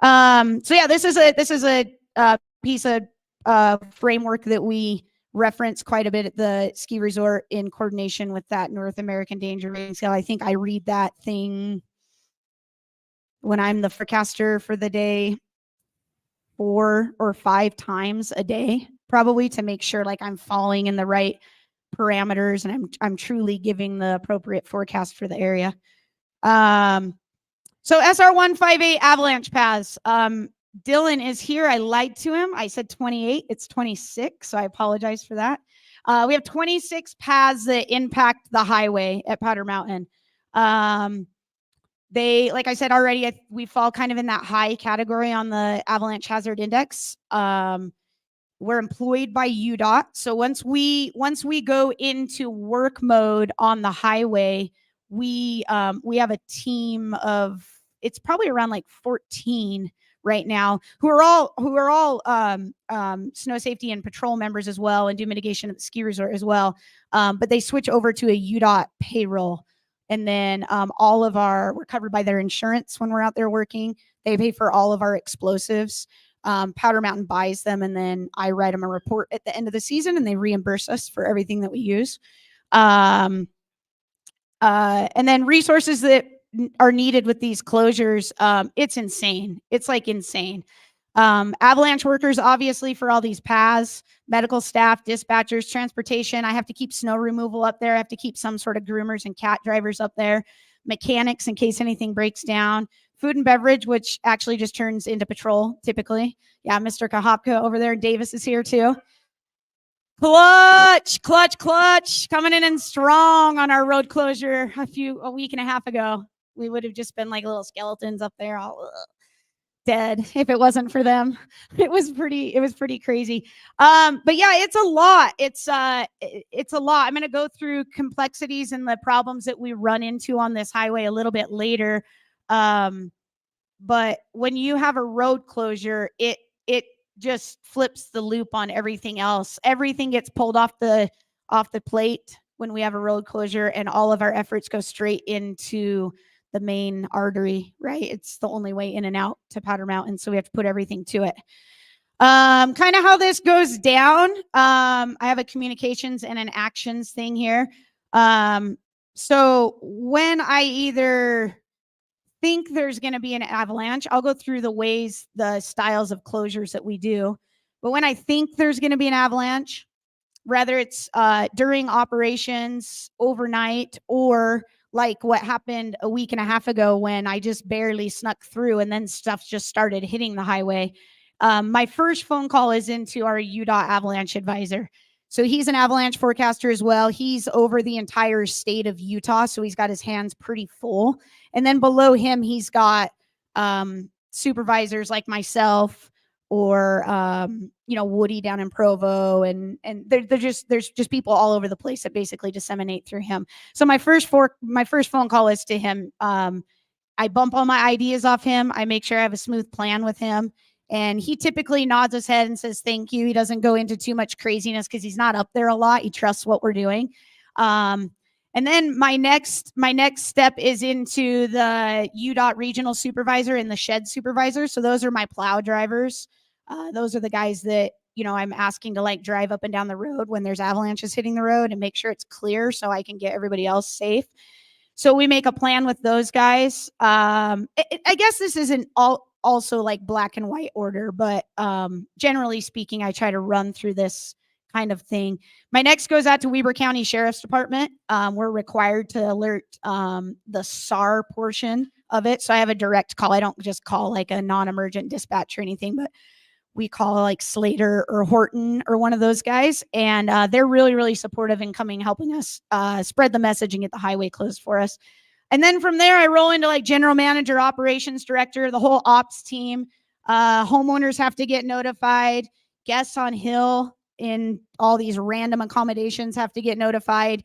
Speaker 1: So yeah, this is a piece of framework that we reference quite a bit at the ski resort in coordination with that North American Danger Rating Scale. I think I read that thing when I'm the forecaster for the day 4 or 5 times a day. probably, to make sure like I'm falling in the right parameters and I'm truly giving the appropriate forecast for the area. So SR158 avalanche paths. Dylan is here. I lied to him. I said 28. It's 26. So I apologize for that. We have 26 paths that impact the highway at Powder Mountain. They, like I said already, we fall kind of in that high category on the avalanche hazard index. We're employed by UDOT. So once we go into work mode on the highway, we have a team of, it's probably around like 14 right now, who are all snow safety and patrol members as well, and do mitigation at the ski resort as well. But they switch over to a UDOT payroll. And then we're covered by their insurance when we're out there working. They pay for all of our explosives. Powder Mountain buys them, and then I write them a report at the end of the season, and they reimburse us for everything that we use. And then resources that are needed with these closures, it's insane. It's like insane. Avalanche workers, obviously, for all these paths, medical staff, dispatchers, transportation. I have to keep snow removal up there. I have to keep some sort of groomers and cat drivers up there, mechanics in case anything breaks down, food and beverage, which actually just turns into patrol typically. Yeah, Mr. Kahopka over there. Davis is here too. Clutch, coming in and strong on our road closure a week and a half ago. We would have just been like little skeletons up there, all dead if it wasn't for them. It was pretty crazy. But yeah, it's a lot. It's a lot. I'm going to go through complexities and the problems that we run into on this highway a little bit later. But when you have a road closure, it just flips the loop on everything else. Everything gets pulled off the plate when we have a road closure, and all of our efforts go straight into the main artery, right? It's the only way in and out to Powder Mountain, so we have to put everything to it. Kind of how this goes down. I have a communications and an actions thing here. So when I either think there's going to be an avalanche, I'll go through the styles of closures that we do. But when I think there's going to be an avalanche, whether it's during operations, overnight, or like what happened a week and a half ago when I just barely snuck through and then stuff just started hitting the highway. My first phone call is into our UDOT avalanche advisor. So he's an avalanche forecaster as well. He's over the entire state of Utah, so he's got his hands pretty full. And then below him, he's got supervisors like myself, or Woody down in Provo, and there's just people all over the place that basically disseminate through him. So my first phone call is to him. I bump all my ideas off him. I make sure I have a smooth plan with him. And he typically nods his head and says, thank you. He doesn't go into too much craziness because he's not up there a lot. He trusts what we're doing. And then my next step is into the UDOT regional supervisor and the shed supervisor. So those are my plow drivers. Those are the guys that, I'm asking to like drive up and down the road when there's avalanches hitting the road and make sure it's clear so I can get everybody else safe. So we make a plan with those guys. I guess this isn't also like black and white order, but generally speaking, I try to run through this kind of thing. My next goes out to Weber County Sheriff's Department. We're required to alert the SAR portion of it. So I have a direct call. I don't just call like a non-emergent dispatch or anything, but we call like Slater or Horton or one of those guys. And they're really, really supportive in helping us spread the message and get the highway closed for us. And then from there, I roll into like general manager, operations director, the whole ops team. Homeowners have to get notified. Guests on hill in all these random accommodations have to get notified.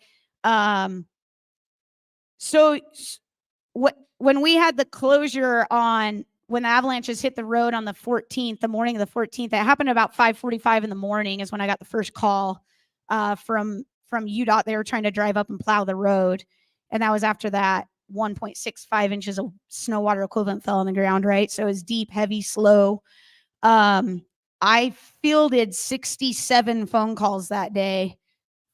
Speaker 1: So when we had the closure when the avalanches hit the road on the 14th, the morning of the 14th, it happened about 5:45 in the morning is when I got the first call from UDOT. They were trying to drive up and plow the road. And that was after that 1.65 inches of snow water equivalent fell on the ground, right? So it was deep, heavy, slow. I fielded 67 phone calls that day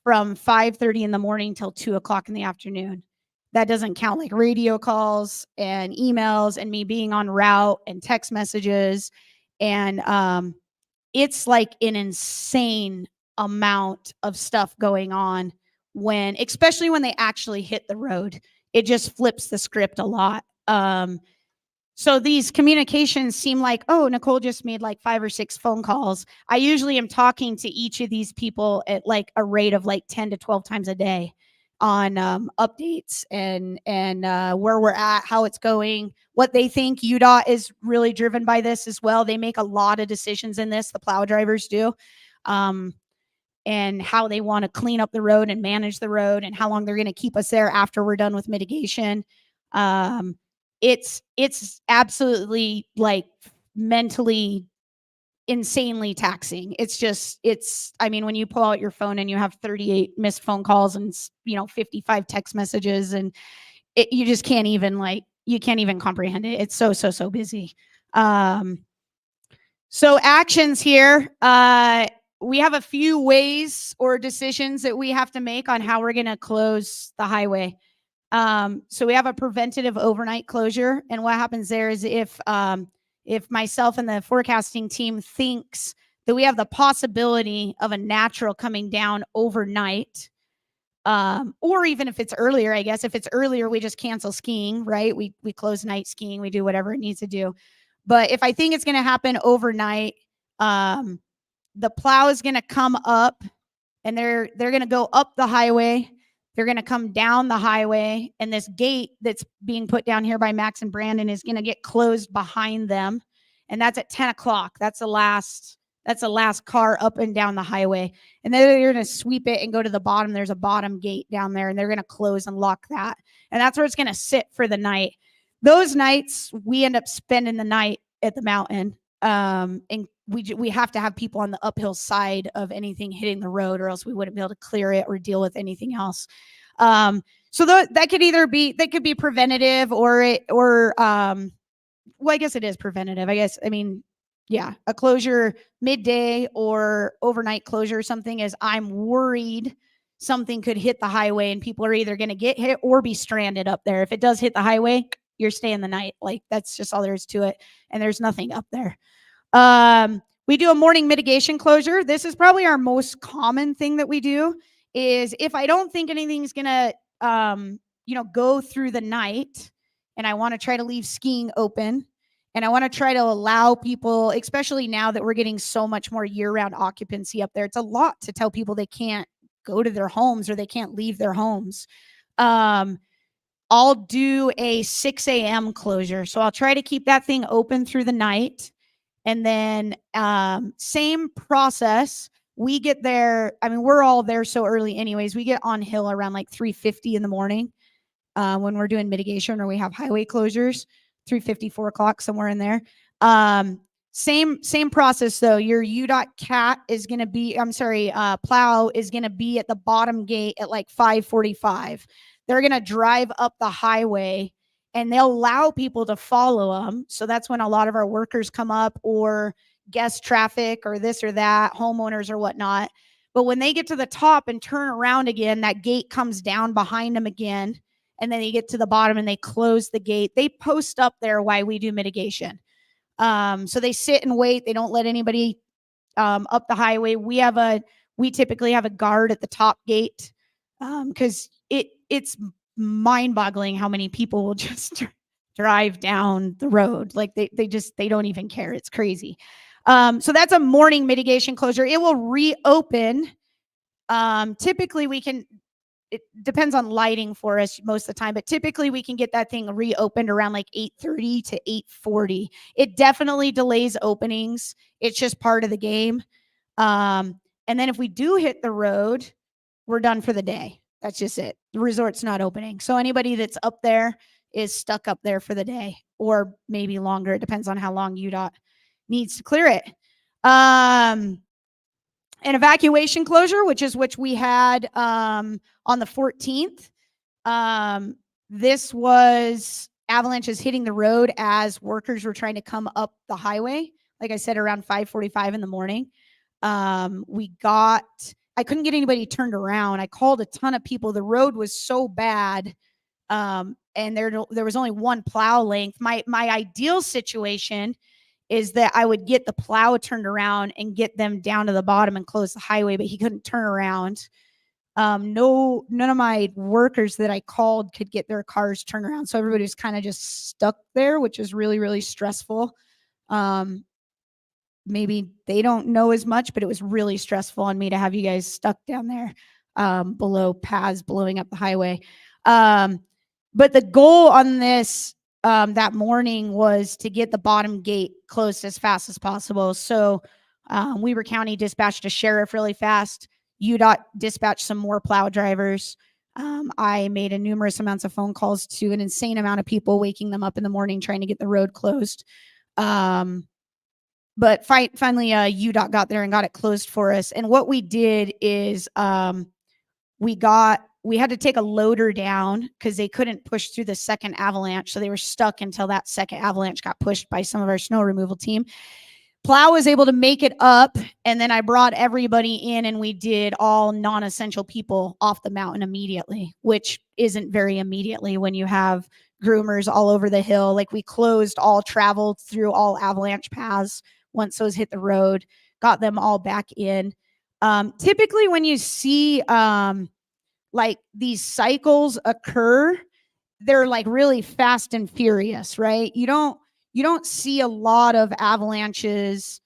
Speaker 1: from 5:30 in the morning till 2:00 in the afternoon. That doesn't count like radio calls and emails and me being on route and text messages. And it's like an insane amount of stuff going on especially when they actually hit the road. It just flips the script a lot. So these communications seem like, oh, Nichole just made like 5 or 6 phone calls. I usually am talking to each of these people at like a rate of like 10 to 12 times a day on updates and where we're at, how it's going, what they think. UDOT is really driven by this as well. They make a lot of decisions in this, the plow drivers do, and how they want to clean up the road and manage the road and how long they're going to keep us there after we're done with mitigation. It's absolutely like mentally insanely taxing. I mean, when you pull out your phone and you have 38 missed phone calls and 55 text messages, and you just can't even comprehend it. It's so busy. So actions here. We have a few ways or decisions that we have to make on how we're going to close the highway. So we have a preventative overnight closure, and what happens there is if myself and the forecasting team thinks that we have the possibility of a natural coming down overnight, or even if it's earlier, I guess if it's earlier, we just cancel skiing, right? We close night skiing, we do whatever it needs to do. But if I think it's going to happen overnight, the plow is going to come up, and they're going to go up the highway. They're going to come down the highway, and this gate that's being put down here by Max and Brandon is going to get closed behind them. And that's at 10 o'clock. That's the last car up and down the highway. And then they're going to sweep it and go to the bottom. There's a bottom gate down there, and they're going to close and lock that. And that's where it's going to sit for the night. Those nights, we end up spending the night at the mountain. And we have to have people on the uphill side of anything hitting the road, or else we wouldn't be able to clear it or deal with anything else. So that could be preventative or well, I guess it is preventative. A closure midday or overnight closure or something is I'm worried something could hit the highway and people are either going to get hit or be stranded up there. If it does hit the highway, you're staying the night. Like, that's just all there is to it. And there's nothing up there. We do a morning mitigation closure. This is probably our most common thing that we do, is if I don't think anything's going to, go through the night, and I want to try to leave skiing open, and I want to try to allow people, especially now that we're getting so much more year-round occupancy up there, it's a lot to tell people they can't go to their homes or they can't leave their homes. I'll do a 6 a.m. closure. So I'll try to keep that thing open through the night. And then same process. We get there. I mean, we're all there so early anyways. We get on hill around like 3:50 in the morning when we're doing mitigation or we have highway closures, 3:50, 4 o'clock, somewhere in there. Same process though. Your UDOT cat is going to be, plow is going to be at the bottom gate at like 5:45. They're going to drive up the highway and they'll allow people to follow them. So that's when a lot of our workers come up, or guest traffic or this or that, homeowners or whatnot. But when they get to the top and turn around again, that gate comes down behind them again. And then they get to the bottom and they close the gate. They post up there while we do mitigation. So they sit and wait. They don't let anybody up the highway. We typically have a guard at the top gate because it's mind-boggling how many people will just drive down the road. Like they don't even care. It's crazy. So that's a morning mitigation closure. It will reopen. Typically it depends on lighting for us most of the time, but typically we can get that thing reopened around like 8:30 to 8:40. It definitely delays openings. It's just part of the game. And then if we do hit the road, we're done for the day. That's just it. The resort's not opening. So anybody that's up there is stuck up there for the day, or maybe longer. It depends on how long UDOT needs to clear it. An evacuation closure, which we had on the 14th. This was avalanches hitting the road as workers were trying to come up the highway. Like I said, around 5:45 in the morning. I couldn't get anybody turned around. I called a ton of people. The road was so bad. And there was only one plow length. My ideal situation is that I would get the plow turned around and get them down to the bottom and close the highway, but he couldn't turn around. None of my workers that I called could get their cars turned around. So everybody was kind of just stuck there, which was really, really stressful. Maybe they don't know as much, but it was really stressful on me to have you guys stuck down there below paths blowing up the highway. But the goal on this that morning was to get the bottom gate closed as fast as possible. So Weber County dispatched a sheriff really fast. UDOT dispatched some more plow drivers. I made a numerous amounts of phone calls to an insane amount of people, waking them up in the morning trying to get the road closed. But finally, UDOT got there and got it closed for us. And what we did is we had to take a loader down because they couldn't push through the second avalanche. So they were stuck until that second avalanche got pushed by some of our snow removal team. Plow was able to make it up, and then I brought everybody in and we did all non-essential people off the mountain immediately, which isn't very immediately when you have groomers all over the hill. Like, we closed all travel through all avalanche paths once those hit the road, got them all back in. Typically when you see like these cycles occur, they're like really fast and furious, right? You don't see a lot of avalanches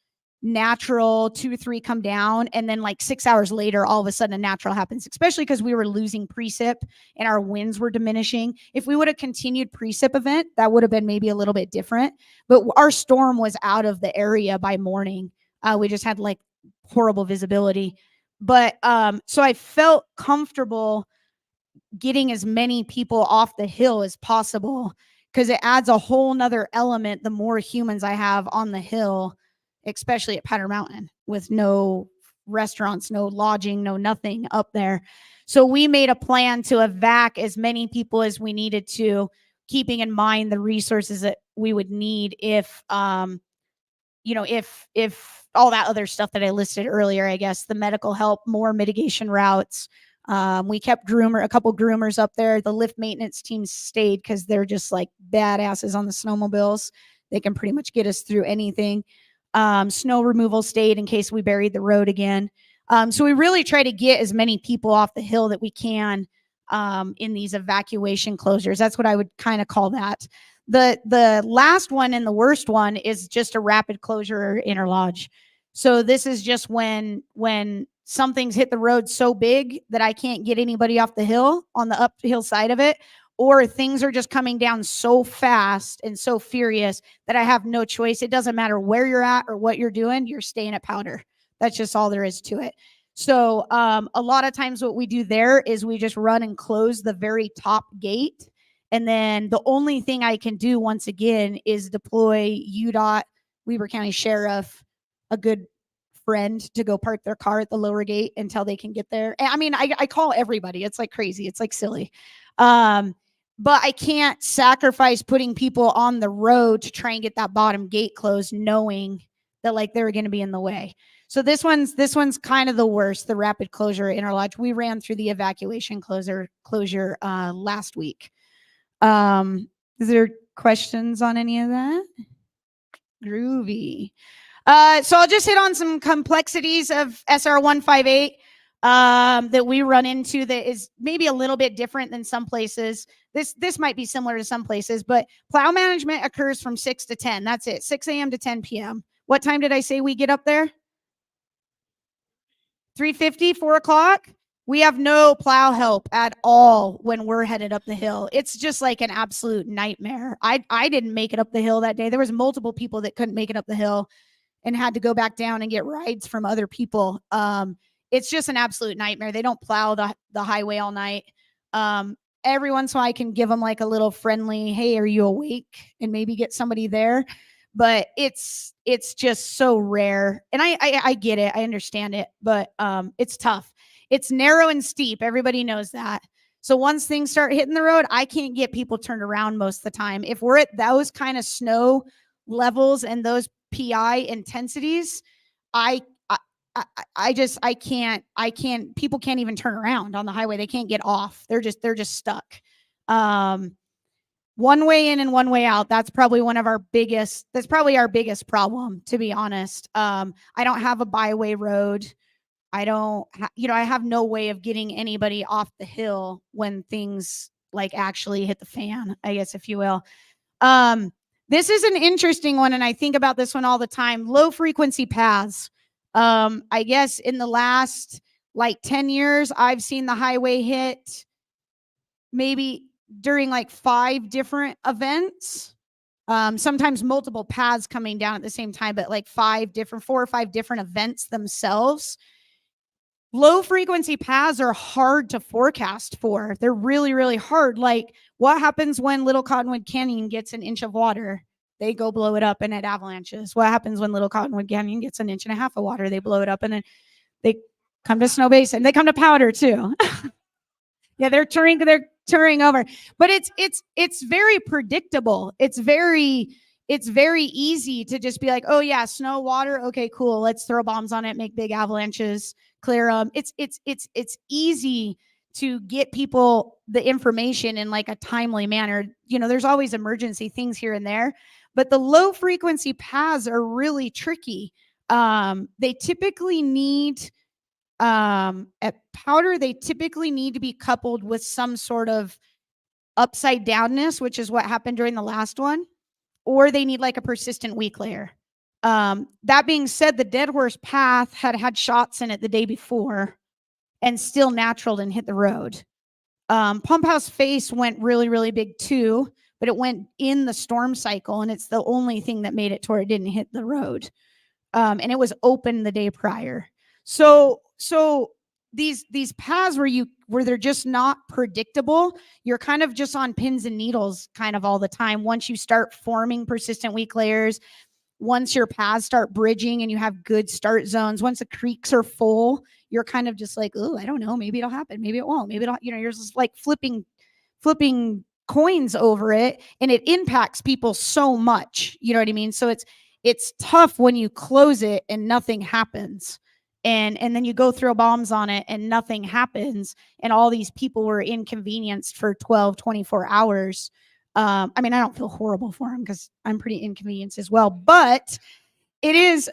Speaker 1: natural 2 or 3 come down and then like 6 hours later all of a sudden a natural happens, especially because we were losing precip and our winds were diminishing. If we would have continued precip event, that would have been maybe a little bit different, but our storm was out of the area by morning. We just had like horrible visibility, but so I felt comfortable getting as many people off the hill as possible, because it adds a whole nother element the more humans I have on the hill, especially at Powder Mountain, with no restaurants, no lodging, no nothing up there. So we made a plan to evac as many people as we needed to, keeping in mind the resources that we would need if if all that other stuff that I listed earlier, I guess, the medical help, more mitigation routes. We kept a couple groomers up there. The lift maintenance team stayed because they're just like badasses on the snowmobiles. They can pretty much get us through anything. Snow removal stayed in case we buried the road again. So we really try to get as many people off the hill that we can in these evacuation closures. That's what I would kind of call that. The last one and the worst one is just a rapid closure interlodge. So this is just when something's hit the road so big that I can't get anybody off the hill on the uphill side of it, or things are just coming down so fast and so furious that I have no choice. It doesn't matter where you're at or what you're doing, you're staying at Powder. That's just all there is to it. So a lot of times what we do there is we just run and close the very top gate. And then the only thing I can do once again is deploy UDOT, Weber County Sheriff, a good friend, to go park their car at the lower gate until they can get there. I mean, I call everybody. It's like crazy. It's like silly. But I can't sacrifice putting people on the road to try and get that bottom gate closed, knowing that like they're going to be in the way. So this one's kind of the worst, the rapid closure interlodge. We ran through the evacuation closure last week. Is there questions on any of that? Groovy. So I'll just hit on some complexities of SR 158 that we run into that is maybe a little bit different than some places. This might be similar to some places, but plow management occurs from 6 to 10. That's it. 6 a.m. to 10 p.m. What time did I say we get up there? 3:50, 4 o'clock. We have no plow help at all when we're headed up the hill. It's just like an absolute nightmare. I didn't make it up the hill that day. There was multiple people that couldn't make it up the hill and had to go back down and get rides from other people. It's just an absolute nightmare. They don't plow the highway all night. Every once in a while I can give them like a little friendly, hey, are you awake? And maybe get somebody there. But it's just so rare. And I get it. I understand it. But it's tough. It's narrow and steep. Everybody knows that. So once things start hitting the road, I can't get people turned around most of the time. If we're at those kind of snow levels and those PI intensities, I can't, people can't even turn around on the highway. They can't get off. They're just stuck. one way in and one way out. That's probably our biggest problem, to be honest. I don't have a byway road. I don't, I have no way of getting anybody off the hill when things like actually hit the fan, I guess, if you will. This is an interesting one, and I think about this one all the time. Low frequency paths. I guess in the last like 10 years, I've seen the highway hit maybe during like 5 different events. Sometimes multiple paths coming down at the same time, but like 4 or 5 different events themselves. Low frequency paths are hard to forecast for. They're really, really hard. Like, what happens when Little Cottonwood Canyon gets an inch of water? They go blow it up and it avalanches. What happens when Little Cottonwood Canyon gets an inch and a half of water? They blow it up and then they come to Snow Basin. They come to Powder too. Yeah, they're touring over. But it's very predictable. It's very easy to just be like, oh yeah, snow, water, okay, cool. Let's throw bombs on it, make big avalanches, clear them. It's easy to get people the information in like a timely manner. There's always emergency things here and there, but the low frequency paths are really tricky. They typically need at Powder, they typically need to be coupled with some sort of upside downness, which is what happened during the last one, or they need like a persistent weak layer. That being said, the Dead Horse Path had shots in it the day before and still naturaled and hit the road. Pump House Face went really, really big too, but it went in the storm cycle, and it's the only thing that made it to where it didn't hit the road. And it was open the day prior. So these paths where they're just not predictable, you're kind of just on pins and needles kind of all the time. Once you start forming persistent weak layers, once your paths start bridging and you have good start zones, once the creeks are full, you're kind of just like, oh, I don't know, maybe it'll happen, maybe it won't, maybe it'll, you're just like flipping coins over it, and it impacts people so much. You know what I mean? So it's tough when you close it and nothing happens. And then you go throw bombs on it and nothing happens. And all these people were inconvenienced for 12, 24 hours. I mean, I don't feel horrible for them because I'm pretty inconvenienced as well, but it is.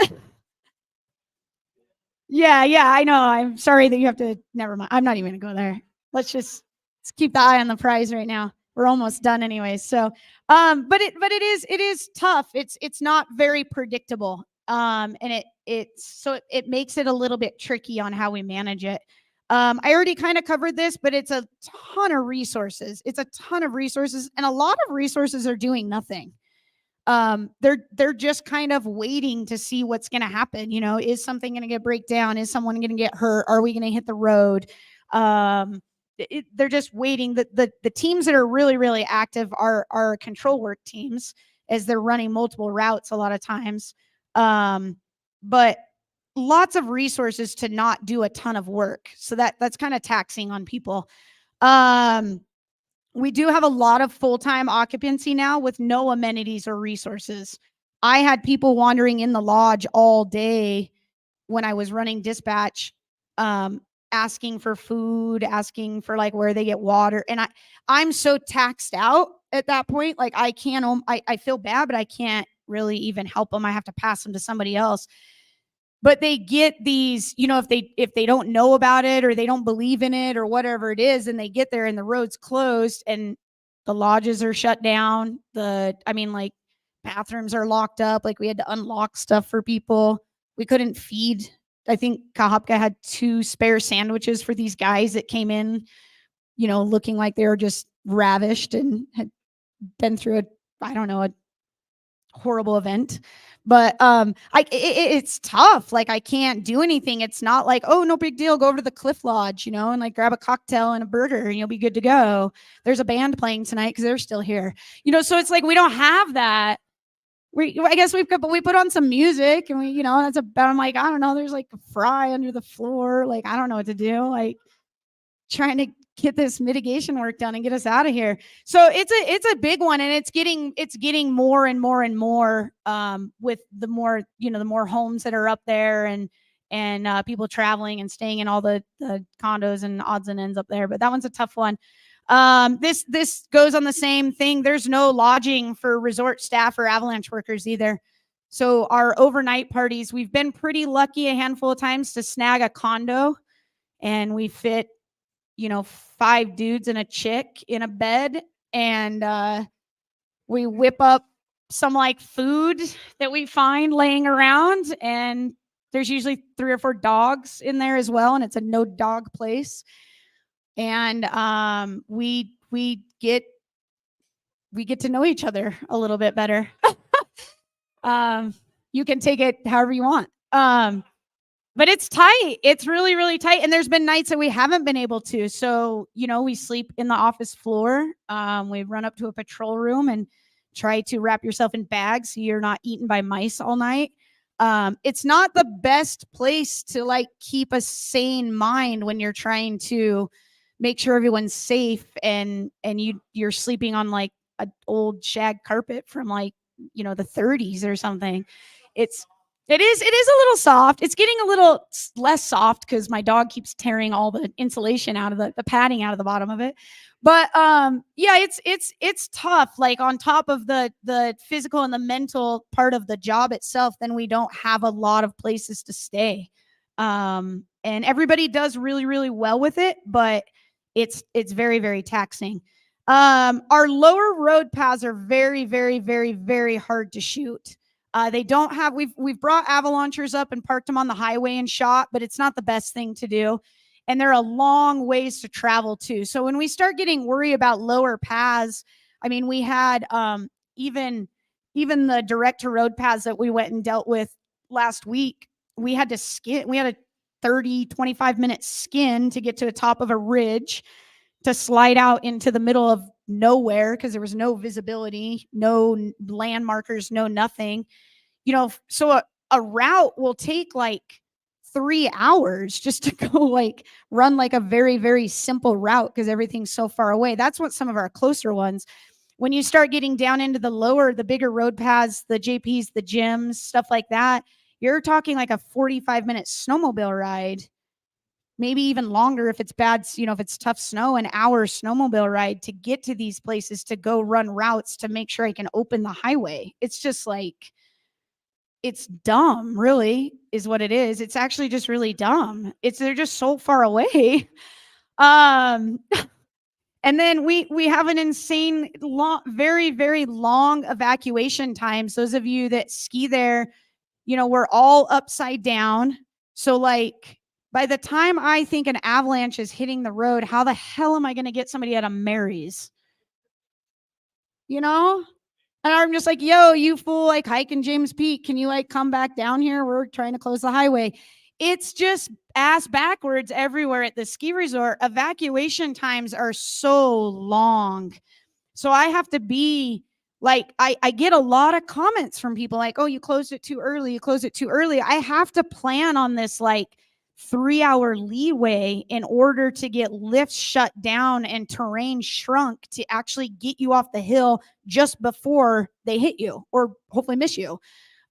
Speaker 1: Yeah, I know. I'm sorry that you have to, never mind. I'm not even gonna go there. Let's keep the eye on the prize right now. We're almost done anyways. So, but it is tough. It's not very predictable. And it makes it a little bit tricky on how we manage it. I already kind of covered this, but it's a ton of resources. And a lot of resources are doing nothing. They're just kind of waiting to see what's going to happen. Is something going to get break down? Is someone going to get hurt? Are we going to hit the road? They're just waiting. The teams that are really, really active are control work teams, as they're running multiple routes a lot of times. But lots of resources to not do a ton of work. So that's kind of taxing on people. We do have a lot of full-time occupancy now with no amenities or resources. I had people wandering in the lodge all day when I was running dispatch, asking for food, asking for like where they get water. And I'm so taxed out at that point. Like I feel bad, but I can't really even help them. I have to pass them to somebody else. But they get these, if they don't know about it or they don't believe in it or whatever it is, and they get there and the road's closed and the lodges are shut down. Bathrooms are locked up. Like we had to unlock stuff for people. We couldn't feed. I think Kahapka had 2 spare sandwiches for these guys that came in, looking like they were just ravished and had been through a horrible event. But it's tough. Like I can't do anything. It's not like, oh, no big deal, go over to the Cliff Lodge, and like grab a cocktail and a burger and you'll be good to go. There's a band playing tonight because they're still here, so it's like we don't have that. I guess we put on some music and that's about, I'm like, I don't know, there's like a fry under the floor, like I don't know what to do, like trying to get this mitigation work done and get us out of here. So it's a big one, and it's getting more and more and more with the more the more homes that are up there and people traveling and staying in all the condos and odds and ends up there. But that one's a tough one. This goes on the same thing. There's no lodging for resort staff or avalanche workers either. So our overnight parties, we've been pretty lucky a handful of times to snag a condo, and we fit, 5 dudes and a chick in a bed, and we whip up some like food that we find laying around, and there's usually 3 or 4 dogs in there as well, and it's a no dog place. And we get to know each other a little bit better. You can take it however you want. But it's tight. It's really, really tight. And there's been nights that we haven't been able to. So, we sleep in the office floor. We run up to a patrol room and try to wrap yourself in bags so you're not eaten by mice all night. It's not the best place to like keep a sane mind when you're trying to make sure everyone's safe, and you're sleeping on like an old shag carpet from like, the 30s or something. It is a little soft. It's getting a little less soft because my dog keeps tearing all the insulation out of the padding out of the bottom of it. But yeah, it's tough. Like on top of the physical and the mental part of the job itself, then we don't have a lot of places to stay. And everybody does really, really well with it, but it's very, very taxing. Our lower road paths are very, very, very, very hard to shoot. They don't have, we've brought avalanchers up and parked them on the highway and shot, but it's not the best thing to do. And they're a long ways to travel too. So when we start getting worried about lower paths, I mean, we had even the direct to road paths that we went and dealt with last week, we had to skin, we had a 25 minute skin to get to the top of a ridge to slide out into the middle of nowhere because there was no visibility, no landmarkers, no nothing. So a route will take like 3 hours just to go like run like a very, very simple route because everything's so far away. That's what some of our closer ones. When you start getting down into the bigger road paths, the JPs, the gyms, stuff like that, you're talking like a 45-minute snowmobile ride, maybe even longer if it's bad, if it's tough snow, an hour snowmobile ride to get to these places to go run routes to make sure I can open the highway. It's just like, it's dumb, really, is what it is. It's actually just really dumb. They're just so far away. And then we have an insane long, very, very long evacuation times. Those of you that ski there, we're all upside down. So like by the time I think an avalanche is hitting the road, how the hell am I going to get somebody out of Mary's? And I'm just like, yo, you fool, like hiking James Peak. Can you like come back down here? We're trying to close the highway. It's just ass backwards everywhere at the ski resort. Evacuation times are so long. So I have to be like, I get a lot of comments from people like, oh, you closed it too early. You closed it too early. I have to plan on this like 3-hour leeway in order to get lifts shut down and terrain shrunk to actually get you off the hill just before they hit you or hopefully miss you.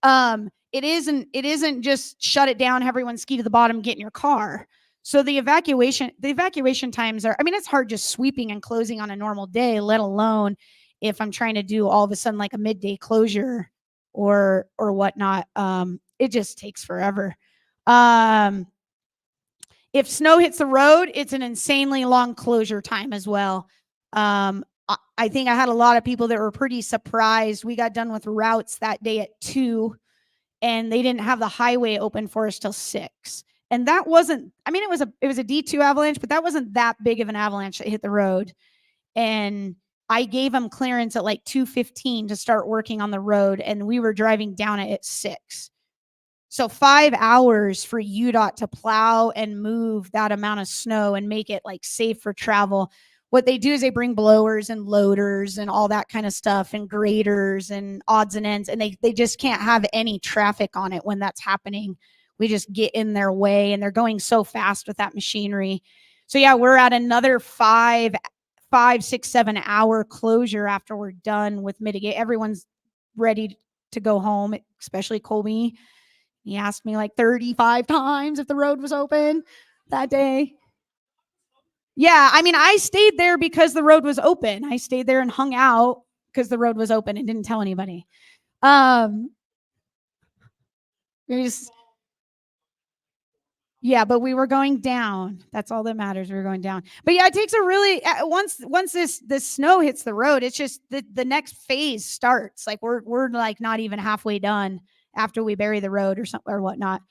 Speaker 1: It isn't just shut it down, have everyone ski to the bottom, get in your car. So the evacuation times are, I mean, it's hard just sweeping and closing on a normal day, let alone if I'm trying to do all of a sudden like a midday closure or whatnot. It just takes forever. If snow hits the road, it's an insanely long closure time as well. I think I had a lot of people that were pretty surprised. We got done with routes that day at 2, and they didn't have the highway open for us till 6. And that wasn't, I mean, it was a D2 avalanche, but that wasn't that big of an avalanche that hit the road. And I gave them clearance at like 2:15 to start working on the road, and we were driving down it at 6. So 5 hours for UDOT to plow and move that amount of snow and make it like safe for travel. What they do is they bring blowers and loaders and all that kind of stuff and graders and odds and ends, and they just can't have any traffic on it when that's happening. We just get in their way, and they're going so fast with that machinery. So yeah, we're at another 5, 6, 7 hour closure after we're done with mitigate. Everyone's ready to go home, especially Colby. He asked me like 35 times if the road was open that day. Yeah, I mean, I stayed there because the road was open. I stayed there and hung out because the road was open and didn't tell anybody. We just, yeah, but we were going down. That's all that matters. We were going down. But yeah, it takes a really once this snow hits the road, it's just the next phase starts. Like we're like not even halfway done after we bury the road or something or whatnot.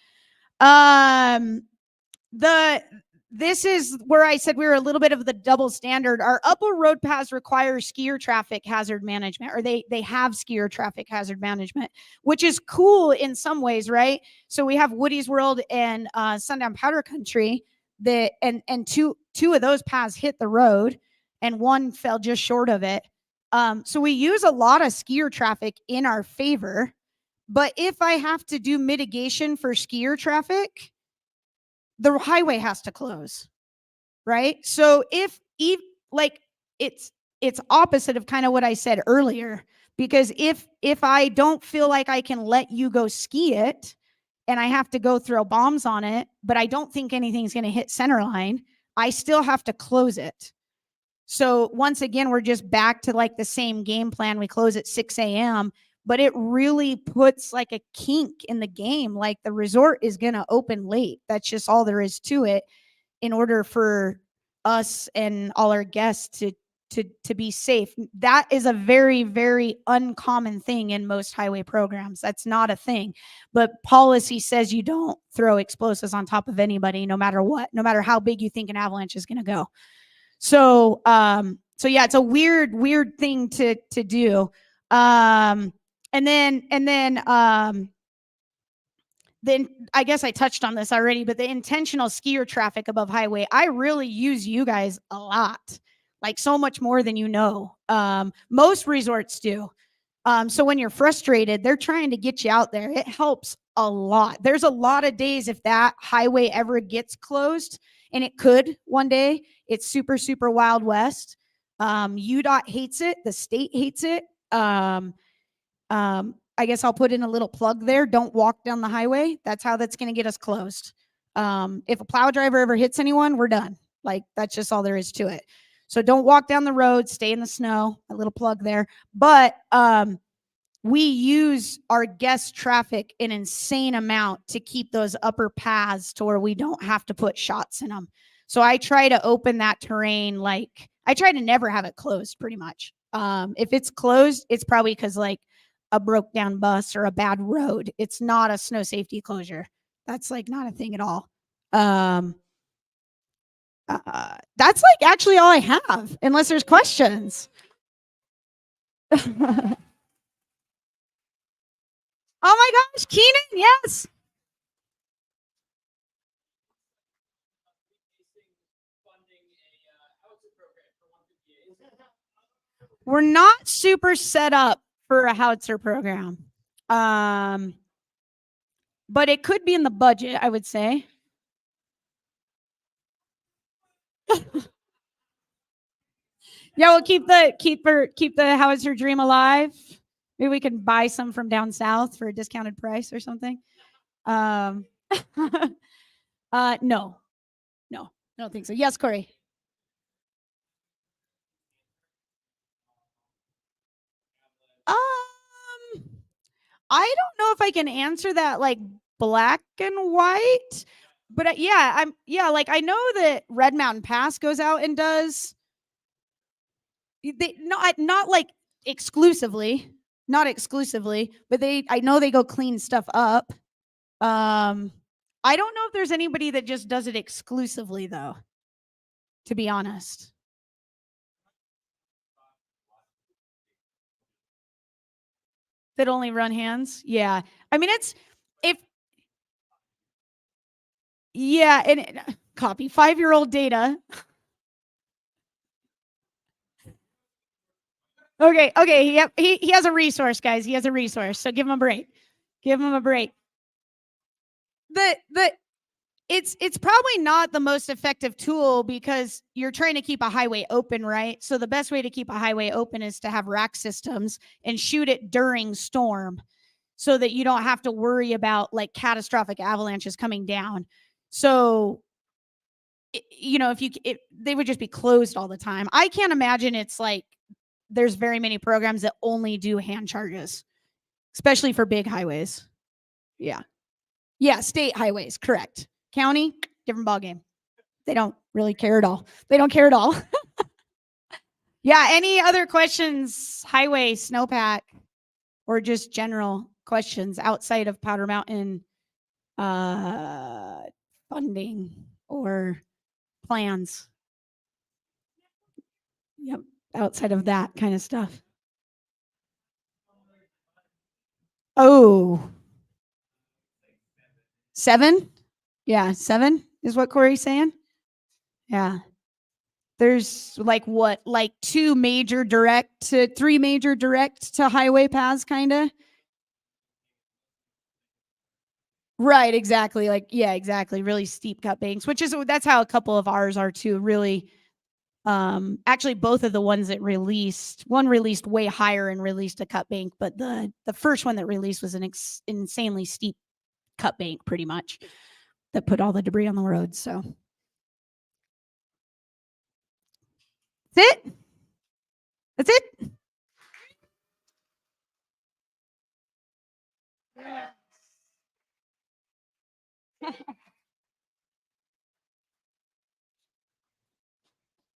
Speaker 1: This is where I said we were a little bit of the double standard. Our upper road paths require skier traffic hazard management, or they have skier traffic hazard management, which is cool in some ways, right? So we have Woody's World and Sundown Powder Country that and two of those paths hit the road, and one fell just short of it. So we use a lot of skier traffic in our favor. But if I have to do mitigation for skier traffic, the highway has to close, right? So if like it's opposite of kind of what I said earlier, because if I don't feel like I can let you go ski it and I have to go throw bombs on it, but I don't think anything's going to hit center line, I still have to close it. So once again, we're just back to like the same game plan. We close at 6 a.m., but it really puts like a kink in the game. Like the resort is going to open late. That's just all there is to it in order for us and all our guests to be safe. That is a very, very uncommon thing in most highway programs. That's not a thing. But policy says you don't throw explosives on top of anybody, no matter what, no matter how big you think an avalanche is going to go. So yeah, it's a weird thing to do. And then I guess I touched on this already, but the intentional skier traffic above highway, I really use you guys a lot, like so much more than you know. Most resorts do. So when you're frustrated, they're trying to get you out there. It helps a lot. There's a lot of days if that highway ever gets closed, and it could one day. It's super, super Wild West. UDOT hates it. The state hates it. I guess I'll put in a little plug there. Don't walk down the highway. That's how that's going to get us closed. If a plow driver ever hits anyone, we're done. Like that's just all there is to it. So don't walk down the road, stay in the snow, a little plug there. But we use our guest traffic an insane amount to keep those upper paths to where we don't have to put shots in them. So I try to open that terrain. Like I try to never have it closed pretty much. If it's closed, it's probably because like a broke down bus or a bad road. It's not a snow safety closure. That's like not a thing at all. That's like actually all I have, unless there's questions. Oh my gosh, Keenan, yes. We're not super set up for a howitzer program. But it could be in the budget, I would say. Yeah, we'll keep the howitzer dream alive. Maybe we can buy some from down south for a discounted price or something. No, I don't think so. Yes, Corey. I don't know if I can answer that like black and white, but like I know that Red Mountain Pass goes out and does. They not like exclusively, not exclusively, but I know they go clean stuff up. I don't know if there's anybody that just does it exclusively though, to be honest. That only run hands. Yeah. I mean, and copy 5-year-old data. Okay. Yep. He has a resource, guys. He has a resource. So give him a break. Give him a break. It's probably not the most effective tool because you're trying to keep a highway open, right? So the best way to keep a highway open is to have rack systems and shoot it during storm so that you don't have to worry about like catastrophic avalanches coming down. So if they would just be closed all the time. I can't imagine it's like there's very many programs that only do hand charges, especially for big highways. Yeah. Yeah, state highways, correct. County, different ballgame. They don't really care at all. They don't care at all. Yeah, any other questions? Highway, snowpack, or just general questions outside of Powder Mountain funding or plans? Yep, outside of that kind of stuff. Oh, 7? Yeah, 7 is what Corey's saying. Yeah. There's like 3 major direct to highway paths, kind of. Right, exactly. Like, yeah, exactly. Really steep cut banks, that's how a couple of ours are too. Really, actually, both of the ones that one released way higher and released a cut bank, but the first one that released was an insanely steep cut bank, pretty much, that put all the debris on the road. So that's it. That's it.